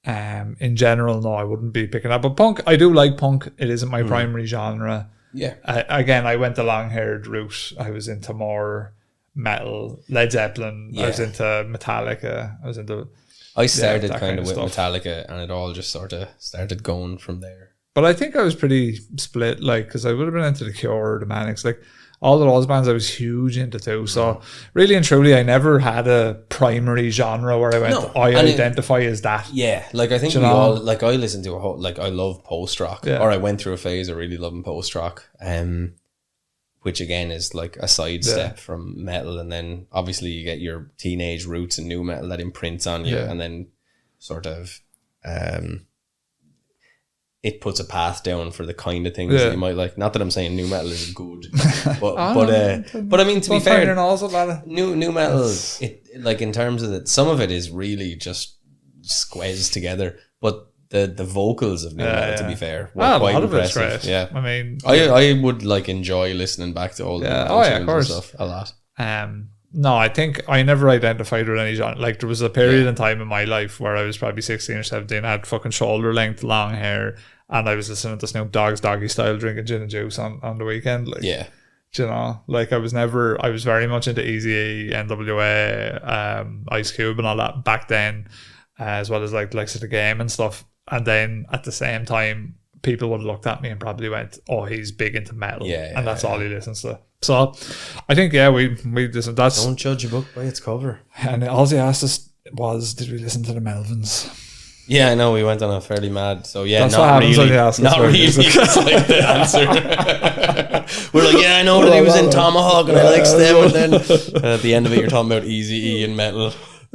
in general, no, I wouldn't be picking up. But punk, I do like punk. It isn't my primary genre. Yeah. Again, I went the long-haired route. I was into more metal, Led Zeppelin. I was into Metallica. I started kind of with Metallica, and it all just sort of started going from there. But I think I was pretty split, like, because I would have been into The Cure or the Manics. Like, all of those bands I was huge into too. So really and truly, I never had a primary genre where I went, No, I and identify as that. Yeah, like I think Do we you know? all, like I listen to a whole, like I love post rock, Yeah. or I went through a phase of really loving post rock, which again is like a sidestep from metal, and then obviously you get your teenage roots and new metal that imprints on you, Yeah. and then sort of it puts a path down for the kind of things that you might like. Not that I'm saying new metal is good, but I mean, to be fair, new metal, it like in terms of that, some of it is really just squeezed together, but the vocals of new metal, to be fair, were quite impressive. Yeah, I mean, I would like enjoy listening back to old metal tunes of course. and stuff a lot. No, I think I never identified with any genre. Like there was a period in time in my life where I was probably 16 or 17, I had fucking shoulder length long hair, and I was listening to Snoop Dogg's Doggy Style, drinking gin and juice on the weekend. Like, Yeah, do you know, like I was very much into Eazy-E, NWA, Ice Cube and all that back then, as well as like the likes of The Game and stuff. And then at the same time, people would have looked at me and probably went, "Oh, he's big into metal," and that's all he listens to. So, I think we listen. That's don't judge a book by its cover. And all he asked us was, "Did we listen to the Melvins?" Yeah, I know we went on a fairly mad. So yeah, That's not what happens when really. you ask us Not for really. music. That's like the answer. We're like, yeah, I know that he was in Tomahawk and I likes them, and then at the end of it, you're talking about Eazy-E and metal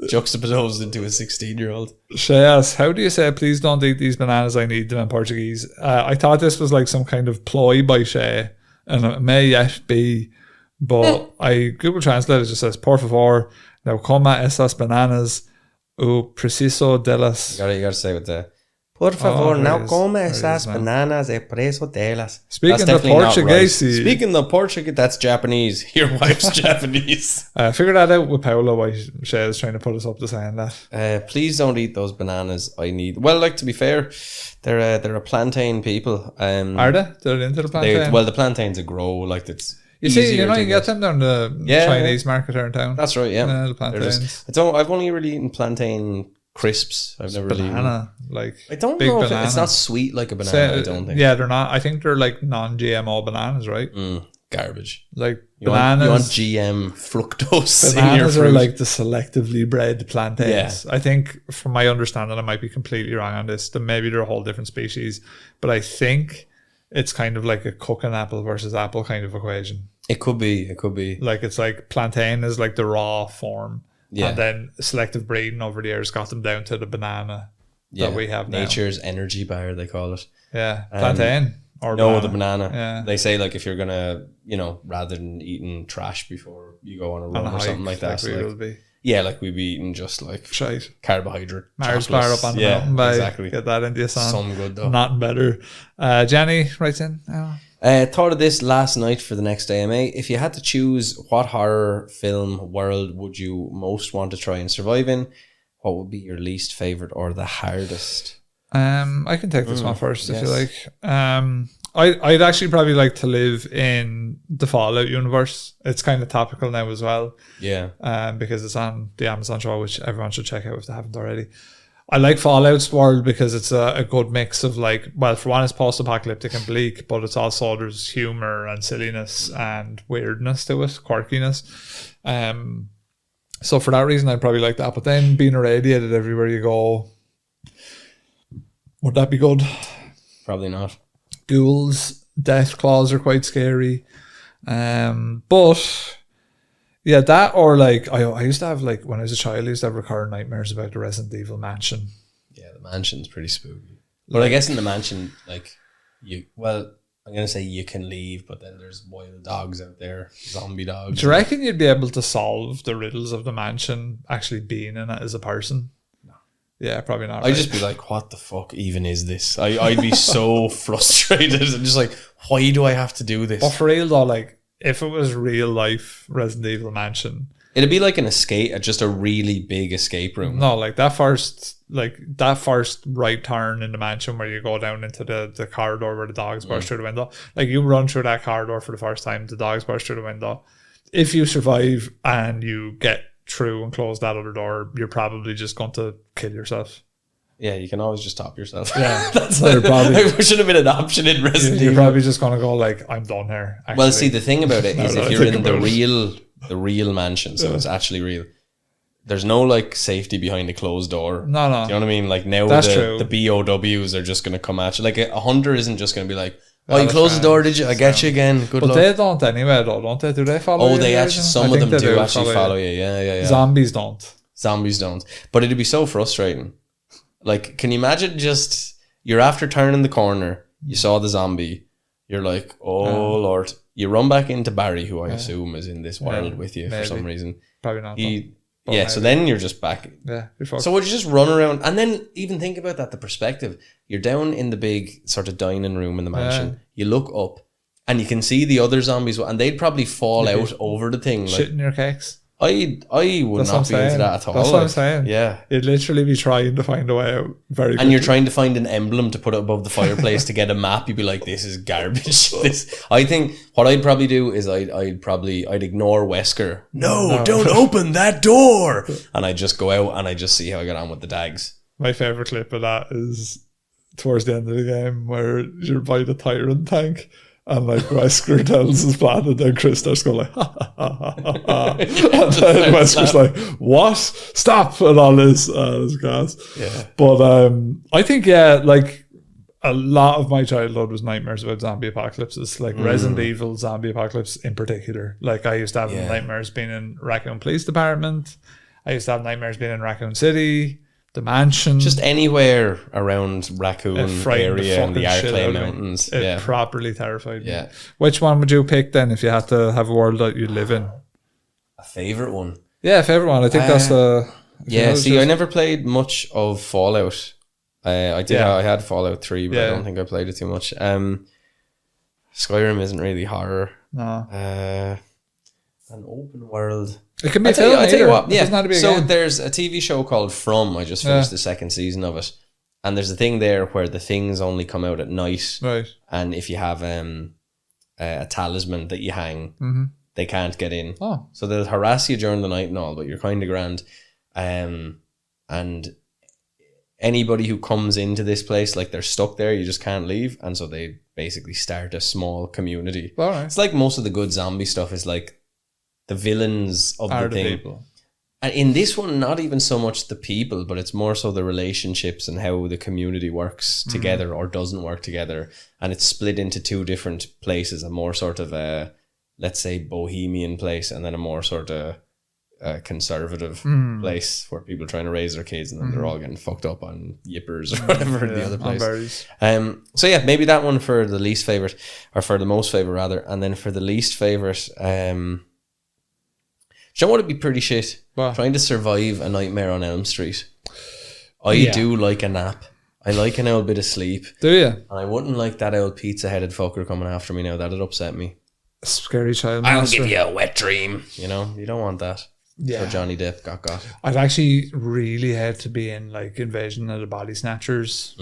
juxtaposed into a 16-year-old. Shayas, how do you say, "Please don't eat these bananas, I need them" in Portuguese? I thought this was like some kind of ploy by Shay, and it may yet be, but I Google Translate, it just says, "Por favor, now coma estas bananas, o preciso delas." You gotta say with the "Por favor, there now it is. come There it is, esas man. bananas e preso delas." Speaking That's the definitely not right. Portuguese. Speaking the Portuguese, that's Japanese. Your wife's Japanese. Figure that out with Paolo, why Shay is trying to put us up to saying that. Please don't eat those bananas. I need. Well, like, to be fair, they're a plantain people. Are they? They're into the plantain? Well, the plantains a grow like it's. You see, easier you know, to you get them down the Chinese market here in town. That's right. Yeah, the They're plantains. I've only really eaten plantain crisps. I've never really. Banana, like I don't big know if banana. it's not sweet like a banana. I don't think. Yeah, they're not. I think they're like non-GMO bananas, right? Garbage. Like You bananas. want GM fructose in your Bananas fruit. are like the selectively bred plantains. Yeah. I think, from my understanding, I might be completely wrong on this. Then maybe they're a whole different species, but I think it's kind of like a cooking apple versus apple kind of equation. It could be. Like it's like plantain is like the raw form, and then selective breeding over the years got them down to the banana that we have now. Nature's energy bar, they call it. Yeah, plantain. Or No, banana. the banana. Yeah. They say, like, if you're gonna, rather than eating trash before you go on a run or something like that. we Like, will be. yeah, like we'd be eating just like Shite. carbohydrate. Mars bar chocolates. up on the mountain by exactly. get that into your song. Some good though. Nothing better. Jenny writes in. Thought of this last night for the next AMA. If you had to choose, what horror film world would you most want to try and survive in? What would be your least favorite or the hardest? I can take this one first if you like. I'd actually probably like to live in the Fallout universe. It's kind of topical now as well. Yeah. Because it's on the Amazon show, which everyone should check out if they haven't already. I like Fallout's world because it's a good mix of, like, well, for one, it's post-apocalyptic and bleak, but it's also, there's humor and silliness and weirdness to it, quirkiness. So for that reason, I'd probably like that. But then being irradiated everywhere you go, would that be good? Probably not. Ghouls, death claws are quite scary. But yeah, that, or like I used to have, like, when I was a child, I used to have recurring nightmares about the Resident Evil mansion. Yeah, the mansion's pretty spooky. But I guess in the mansion, like, I'm gonna say you can leave, but then there's wild dogs out there, zombie dogs. Do you reckon you'd be able to solve the riddles of the mansion actually being in it as a person? No. Yeah, probably not. I'd just be like, what the fuck even is this? I'd be so frustrated and just like, why do I have to do this? But for real though, like, if it was real life Resident Evil mansion, it'd be like an escape, just a really big escape room. no, like that first right turn in the mansion where you go down into the corridor where the dogs burst through the window. Like, you run through that corridor for the first time, the dogs burst through the window. If you survive and you get through and close that other door, you're probably just going to kill yourself. Yeah, you can always just top yourself. Yeah, That's probably, it should have been an option in Resident you're Evil. probably just gonna go like, I'm done here. Actually. Well, see, the thing about it is Now if that I you're think in the about real mansion, so it's actually real, there's no like safety behind a closed door. No. Do you know what I mean? Like now That's true. the BOWs are just going to come at you. Like a hunter isn't just going to be like, oh, Yeah, you that's closed the fine. door, did you? I get you again. Good But luck. they don't anyway, though, don't they? Do they follow you? Oh, they in the actually, original? some I of think them they do actually follow you. you. Yeah. Zombies don't. Zombies don't. But it'd be so frustrating. Like, can you imagine just, you're after turning the corner, you saw the zombie, you're like, oh Lord. You run back into Barry, who I assume is in this world with you for some reason. Probably not. So then you're just back. Yeah, you're fucked. So would you just run around? And then even think about that, the perspective. You're down in the big sort of dining room in the mansion. You look up and you can see the other zombies, and they'd probably fall out over the thing. Like, shitting your cakes. I would That's not be into that at all. That's what I'm saying. Yeah. You'd literally be trying to find a way out very quickly. And you're trying to find an emblem to put above the fireplace to get a map. You'd be like, this is garbage. I think what I'd probably do is I'd ignore Wesker. No, don't open that door. And I'd just go out and I'd just see how I get on with the dags. My favourite clip of that is towards the end of the game where you're by the Tyrant tank and like Wesker tells his plan and then Chris starts going like ha ha ha ha ha. And then Wesker's like, what? Stop, and all his gas. Yeah. But I think like a lot of my childhood was nightmares about zombie apocalypses, like Resident Evil zombie apocalypse in particular. Like I used to have nightmares being in Raccoon Police Department. I used to have nightmares being in Raccoon City, the mansion. Just anywhere around Raccoon area and the Arclay Mountains. It properly terrified me. Yeah. Which one would you pick then if you had to have a world that you live in? A favourite one? Yeah, favourite one. I think that's the... Yeah, see, I never played much of Fallout. I did. I had Fallout 3, but I don't think I played it too much. Skyrim isn't really horror. No. An open world. It can be I tell you what, It doesn't have to be a so game. there's a TV show called From. I just finished the second season of it, and there's a thing there where the things only come out at night, Right. and if you have a talisman that you hang, they can't get in. Oh. So they'll harass you during the night and all, but you're kind of grand. And anybody who comes into this place, like they're stuck there, you just can't leave, and so they basically start a small community. All right. It's like most of the good zombie stuff is like the villains of the thing. People. And in this one, not even so much the people, but it's more so the relationships and how the community works together or doesn't work together. And it's split into two different places, a more sort of a, let's say, bohemian place, and then a more sort of conservative place where people are trying to raise their kids and then they're all getting fucked up on yippers or whatever in the other place. Berries. So yeah, maybe that one for the least favorite, or for the most favorite rather. And then for the least favorite, do you know what would be pretty shit? What? Trying to survive a Nightmare on Elm Street. I do like a nap. I like an old bit of sleep. Do you? And I wouldn't like that old pizza-headed fucker coming after me now. That'd upset me. Scary child I'll monster. give you a wet dream. You know, you don't want that. Yeah. So Johnny Depp got. I'd actually really hate to be in like Invasion of the Body Snatchers.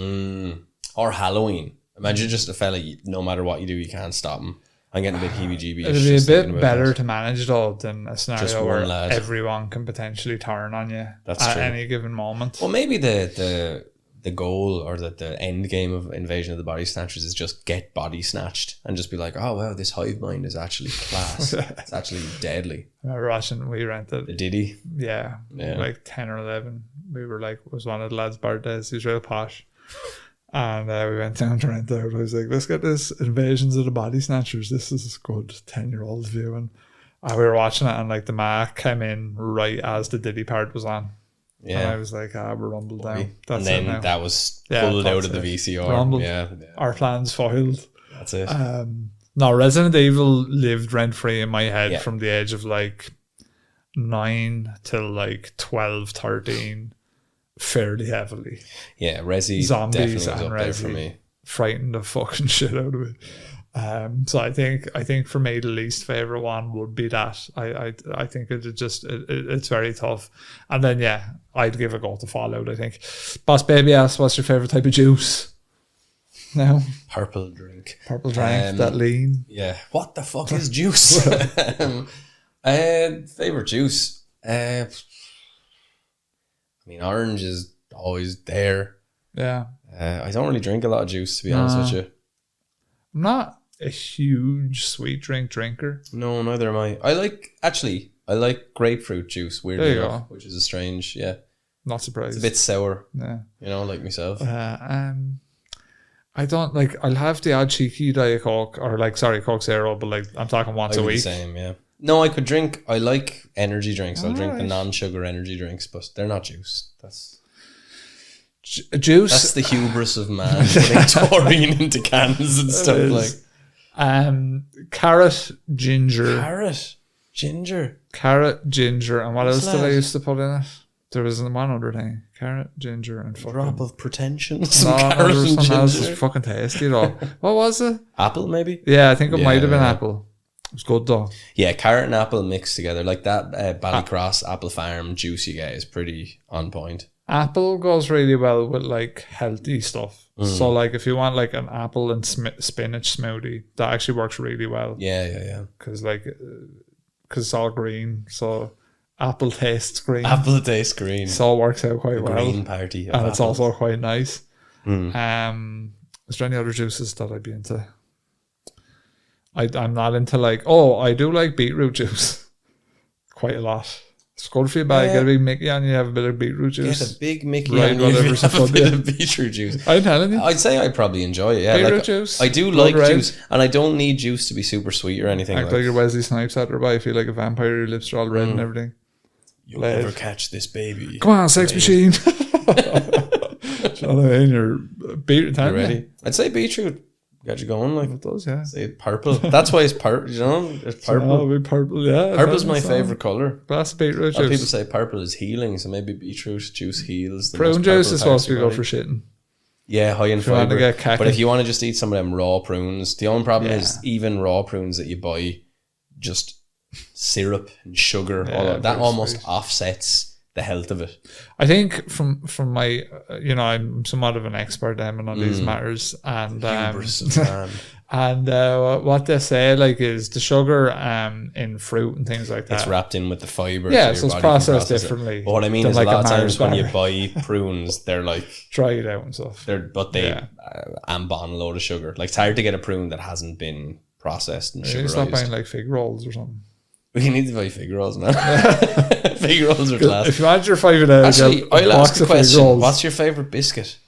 Or Halloween. Imagine just a fella, no matter what you do, you can't stop him. I'm getting a bit heebie-jeebies. It'd be a bit better to manage it all than a scenario where lad. everyone can potentially turn on you at true. any given moment. Well, maybe the goal or the end game of Invasion of the Body Snatchers is just get body snatched and just be like, oh wow, this hive mind is actually class. It's actually deadly. I remember watching, we rented, The Diddy. yeah, like 10 or 11. We were like, it was one of the lads' birthdays. He was real posh. And we went down to rent out. I was like, let's get this Invasions of the Body Snatchers. This is good 10-year-old viewing. We were watching it and like the Mac came in right as the Diddy part was on. And I was like, we're rumbled down. That's and it now. then that was pulled out of the VCR. Rumbled. Yeah. Our plans foiled. That's it. No, Resident Evil lived rent-free in my head from the age of like 9 till like 12, 13. Fairly heavily. Yeah, Resi Zombies definitely was and up there for Resi me. frightened the fucking shit out of it. So I think for me the least favorite one would be that. I think it's very tough. And then I'd give a go to Fallout. I think. Boss Baby asks, "What's your favorite type of juice?" No, Purple drink. that lean. Yeah. What the fuck is juice? Favorite juice. I mean, orange is always there. Yeah. I don't really drink a lot of juice, to be honest with you. I'm not a huge sweet drinker. No, neither am I. I like grapefruit juice, weirdly There you enough, go. which is a strange, yeah. Not surprised. It's a bit sour, Yeah. like myself. I don't like. I'll have the odd cheeky Diet Coke or Coke Zero, but like I'm talking once a I would be week. the same, yeah. No, I like energy drinks. I'll drink the Alright. non-sugar energy drinks, but they're not juice. That's Juice. the hubris of man, putting taurine into cans and stuff is. like. Carrot, ginger, Carrot, ginger, and what What's else did I that? used to put in it? There was one other thing: carrot, ginger, and fucking. drop of pretension, No, some no, carrot there was and something else ginger. that's fucking tasty though. What was it? Apple, maybe? Yeah, I think it might have been Yeah. apple. It was good though. Yeah, carrot and apple mixed together. Like that Ballycross Apple Farm juice you get is pretty on point. Apple goes really well with like healthy stuff. So like if you want like an apple and spinach smoothie, that actually works really well Yeah. because it's all green. So apple tastes green. Apple tastes green. So it works out quite well. Green party. Of And it's apples. also quite nice. Is there any other juices that I'd be into? I'm not into I do like beetroot juice quite a lot. It's good for your body. Get a big Mickey and you have a bit of beetroot juice. Get a big Mickey Right, and you whatever's have a in front bit of of beetroot juice. I'm telling you. I'd say I probably enjoy it. Yeah, Beetroot juice, I do blood like red. juice, and I don't need juice to be super sweet or anything. Act like you're Wesley Snipes after a bite. I feel like a vampire. Your lips are all red and everything. You'll Lead. never catch this baby. Come on, sex machine. Do you know what I mean? You're beetroot. You ready? I'd say beetroot. Got you going like. It does, yeah. Say purple. That's why it's purple. You know, it's purple. Oh, be purple, yeah. Purple's my favorite color. That's beetroot A lot of people juice. say purple is healing, so maybe beetroot juice heals. The Prune most juice purple is supposed to be parts good of for your body. shitting. Yeah, high in you want to fiber. get cacking. But if you want to just eat some of them raw prunes, the only problem Yeah. is even raw prunes that you buy, just syrup and sugar, all Yeah, of that very almost sweet. offsets the health of it. I think from my, I'm somewhat of an expert on these matters, and Hubris of man. and what they say is the sugar in fruit and things like that. It's wrapped in with the fiber. Yeah, so so your it's body can processed process it. differently But what I mean than is like a lot a of times Mars when you bar. buy prunes, they're like Dry it out and stuff. they ambon a load of sugar. Like it's hard to get a prune that hasn't been processed and You stop buying sugarized. fig rolls or something. We need to buy fig rolls, man. Fig rolls are class. If you had your 5 a day, Actually, I'll box ask a of fig question. rolls. What's your favourite biscuit?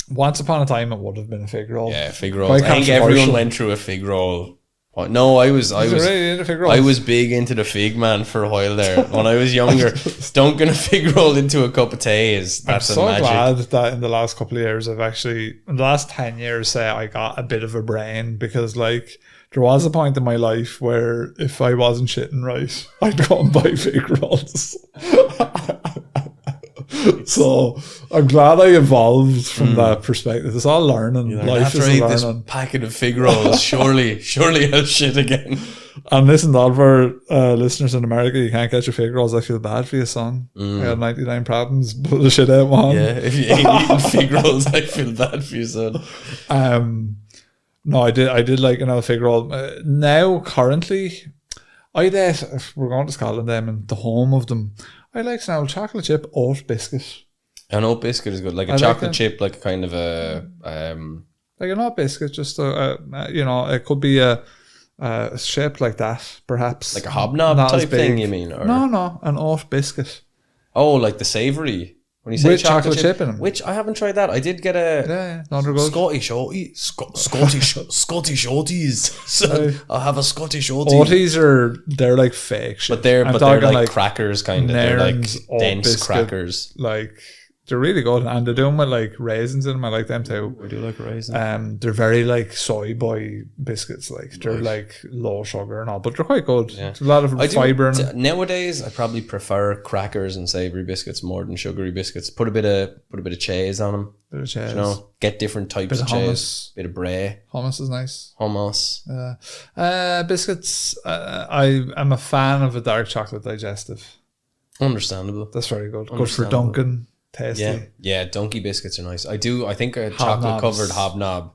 Once upon a time, it would have been a fig roll. Yeah, fig rolls. Quite I think everyone controversial. went through a fig roll. No, I was really into fig rolls? I was big into the fig man for a while there. When I was younger, dunking a fig roll into a cup of tea that's I'm so a magic. glad that in the last couple of years, in the last 10 years, say I got a bit of a brain because there was a point in my life where if I wasn't shitting right, I'd go and buy fig rolls. So I'm glad I evolved from that perspective. It's all learning. Life After is I a eat this learning. packet of fig rolls, surely I'll shit again. And listen, to all of our listeners in America, you can't get your fig rolls. I feel bad for you, son. I had 99 problems, pull the shit out, man. Yeah, if you ain't eating fig rolls, I feel bad for you, son. No, I did like another fig roll. Now, currently, we're going to Scotland, and the home of them. I like an old chocolate chip oat biscuit. An oat biscuit is good, like a I like chocolate them. chip, like kind of a Like an oat biscuit, just it could be a shape like that, perhaps. like a hobnob Not as type thing. big. You mean? Or, No, an oat biscuit. Oh, like the savoury. When you say With chocolate, chocolate chip in 'em. which I haven't tried that. I did get a Yeah, not good. Scottish Oaties. Scottish Oaties. So I'll have a Scottish Oatie. Oaties they're like fake shit. But they're I'm they're talking like crackers kind of. They're like Nairn's oat dense biscuit. crackers. Like they're really good, and they're doing with like raisins in them. I like them too. I do like raisins. They're very like soy boy biscuits. Like they're like low sugar and all, but they're quite good. There's a lot of I do, fiber in them. nowadays I probably prefer crackers and savoury biscuits more than sugary biscuits. Put a bit of cheese on them. Bit of cheese. You know, get different types Bit of of cheese. hummus. Bit of brie, Hummus is nice. hummus. Biscuits. I am a fan of a dark chocolate digestive. Understandable. That's very good. Good for Understandable. Dunkin'. Tasty. Yeah, donkey biscuits are nice. I think a Hobnobs. chocolate covered hobnob.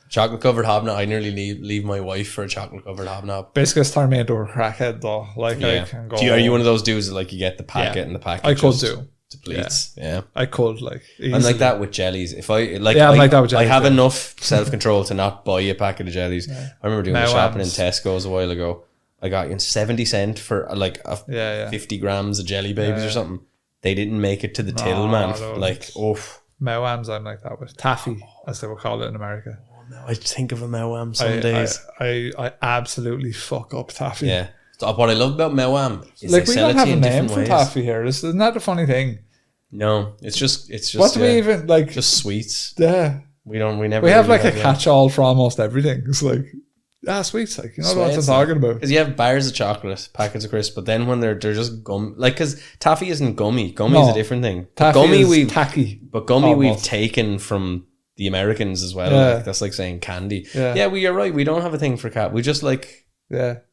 Chocolate covered hobnob. I nearly leave my wife for a chocolate covered hobnob. Biscuits turn me into a crackhead though. Like Yeah. I can go. Are you one of those dudes that like you get the packet Yeah. and the packet? I could do. depletes. Yeah. I could like. I'm like easily. that with jellies. If I like, Yeah, I'm like that with jellies, I have yeah. enough self-control to not buy a packet of jellies. I remember doing shopping in Tesco's a while ago. I got 70 cents for like 50 grams of jelly babies or something. They didn't make it to the till, man. no. Like, Mewams, I'm like that with taffy, as they would call it in America. I think of a Mewam some days. I absolutely fuck up taffy. Yeah. So what I love about Mewam is Like they we sell don't it have to you a in name different for ways. taffy here. Isn't that the funny thing? No, it's just. What do we even like? Just sweets. Yeah, We never. we have really like a catch-all for almost everything. It's like sweets, like you know what I'm talking about. Because you have bars of chocolate, packets of crisps, but then when they're just gum, like because taffy isn't gummy. Gummy is a different thing. Taffy Gummy is tacky, but gummy we've almost. taken from the Americans as well. Yeah. Like, that's like saying candy. Yeah. Well, you're right. We don't have a thing for cat. We just like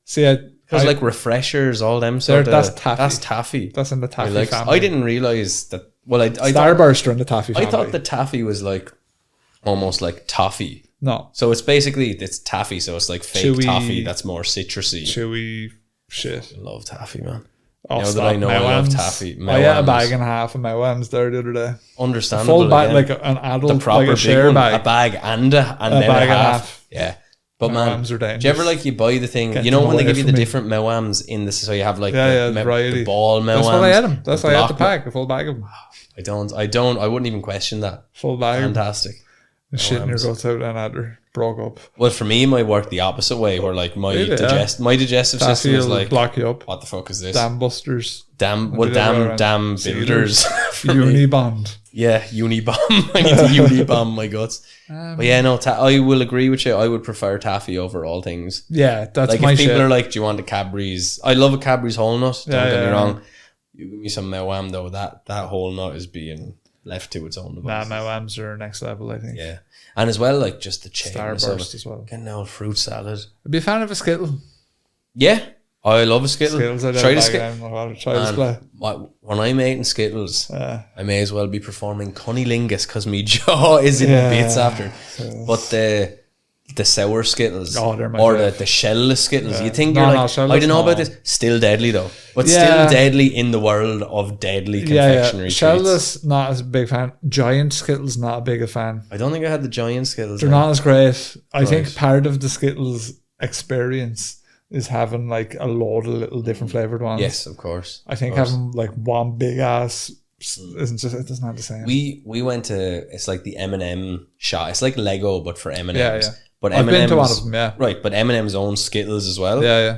See, because like refreshers, all them sort of. that's taffy. That's taffy. That's in the taffy Like, family. I didn't realize that. Well, I Starburst are in the taffy family. I thought the taffy was like almost like toffee. No, So it's taffy, so it's like fake Chewy- toffee that's more citrusy. chewy shit. I love taffy, man. Oh, Now that stop. I know I love Mewams. taffy, I ate a Mewams. bag and a half of Mewams there the other day. Understandable. Full bag, again. like an adult, the proper like a big share one, bag. a bag and then bag a and a half. half. Yeah. But man, Mewams are dangerous. do you ever like you buy the thing? Get You know them when they away give you from the me. different Mewams in this, so you have like the the variety. ball Mewams. That's what I had them. That's why I had the block pack, a full bag of them. I wouldn't even question that. Full bag. Fantastic. And shit in your guts out and after broke up. Well, for me, it might work the opposite way, where like my digestive system is like, block you up. what the fuck is this? Dam busters. Damn What did I go damn around? builders. for me. Unibond. Yeah, Unibomb. I need to Unibomb my guts. But yeah, no, I will agree with you. I would prefer taffy over all things. Yeah, that's Like my if people shit. are like, "Do you want a Cadbury's?" I love a Cadbury's whole nut. Don't get me yeah. wrong. You give me some Mewam though. That whole nut is being left to its own Nah, devices. Mewams are next level, I think. Yeah, and as well, like just the chaos of Starburst it. as well. Getting out fruit salad. I'd be a fan of a Skittle. Yeah, I love a Skittle. Skittles, I'd Try have the a bag Skittle. of them. Try this play. When I'm eating Skittles, I may as well be performing cunnilingus because my jaw is in bits after. But the sour Skittles they're my or fave. the shellless Skittles, you think No, you're no, like, shellless, I don't know about no. this. Still deadly though, but Yeah. still deadly in the world of deadly confectionery treats. Shellless, not as a big fan. Giant Skittles, not a big a fan. I don't think I had the giant Skittles. They're man. not as great. I think Right. part of the Skittles experience is having like a load of little different flavored ones. Yes, of course. I think of course. having like one big ass isn't just, it doesn't have the same. We went to, it's like the M&M shop. It's like Lego but for M&Ms. Yeah, yeah. But I've been to one M&Ms of them, yeah. Right, but M&M's own Skittles as well. Yeah, yeah.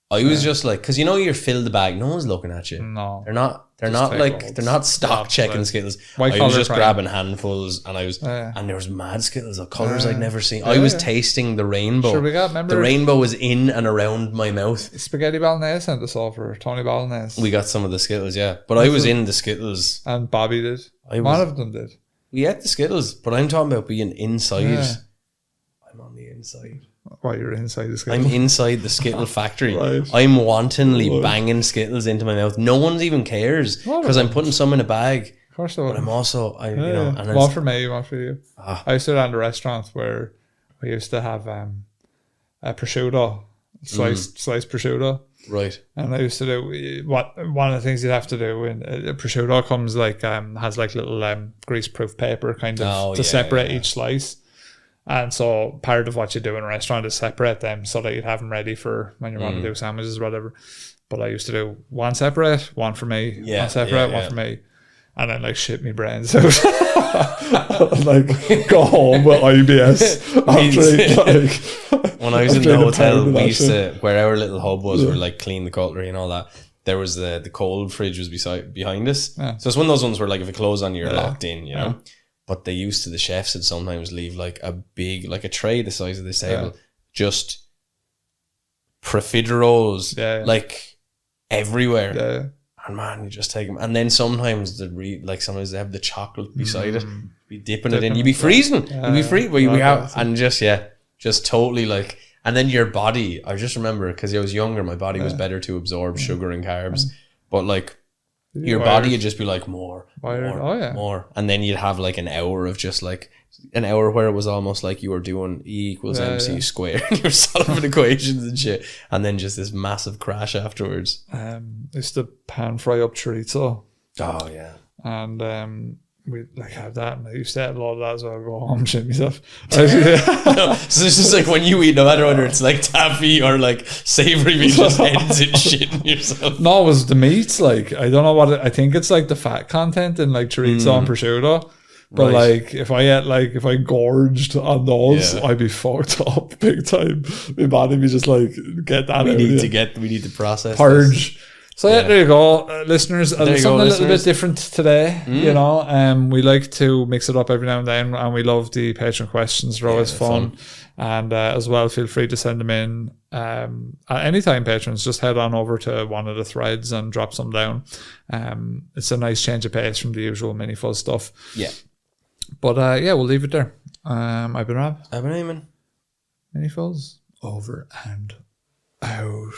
I was just like, because you know you're filled the bag, no one's looking at you. No. They're not take like loads. they're not stock Lots, checking like, Skittles. white I was collar just crime. grabbing handfuls and I was Yeah. and there was mad Skittles of colours I'd never seen. Yeah, I was yeah. tasting the rainbow. Sure, we got, remember the rainbow was in and around my mouth. Spaghetti Bolognese sent us over, Tony Bolognese. We got some of the Skittles, yeah. But I was in the Skittles. And Bobby did. I One was of them did. we ate the Skittles, but I'm talking about being inside. Yeah. I'm on the inside. While you're inside the Skittle. I'm inside the Skittle factory. Right. I'm wantonly banging Skittles into my mouth. No one even cares What because I'm putting some in a bag. Of course I But would. I'm also, you Yeah, know, yeah. and One it's, for me, one for you. I used to run a restaurant where we used to have a prosciutto, sliced prosciutto. right. And I used to do one of the things you'd have to do when a prosciutto comes like has like little grease proof paper kind of to separate each slice. And so part of what you do in a restaurant is separate them so that you'd have them ready for when you want to do sandwiches or whatever. But I used to do one separate, one for me, one separate, one for me. And then like shit me brains out. Like go home with IBS after like When I was in I've the been a hotel, part of we that used shit. to, where our little hub was, we like clean the cutlery and all that. There was the cold fridge was behind us. Yeah. So it's one of those ones where like if it closed on you, you're locked in, you know. But they used to, the chefs would sometimes leave like a big, like a tray the size of this table, just profiteroles, like everywhere. Yeah. And man, you just take them. And then sometimes sometimes they have the chocolate beside it. Be dipping it in. You'd be freezing. You'd be free. We have, and just totally like. And then your body, I just remember because I was younger, my body was better to absorb sugar and carbs. But like your body would just be like more, more. And then you'd have like an hour of just like an hour where it was almost like you were doing E equals MC squared. You were solving equations and shit. And then just this massive crash afterwards. Used to pan fry up chorizo Oh yeah. And we like have that, and I used to have a lot of that as well. Go home, shit myself. So it's just like when you eat, no matter whether it's like taffy or like savory meat, just ends in shitting yourself. No, it was the meats. Like I don't know what I think it's like the fat content in like chorizo and prosciutto. But Right. like if I gorged on those, I'd be fucked up big time. My body be just like get that. We out need of to you. get. We need to process. Purge. So yeah, there you go, listeners. There you Something go, a little listeners. bit different today. You know, we like to mix it up every now and then, and we love the Patreon questions. They're always they're fun. And as well, feel free to send them in at any time, patrons. Just head on over to one of the threads and drop some down. It's a nice change of pace from the usual mini fuzz stuff. Yeah. But yeah, we'll leave it there. I've been Rob. I've been aiming. Mini fuzz over and out.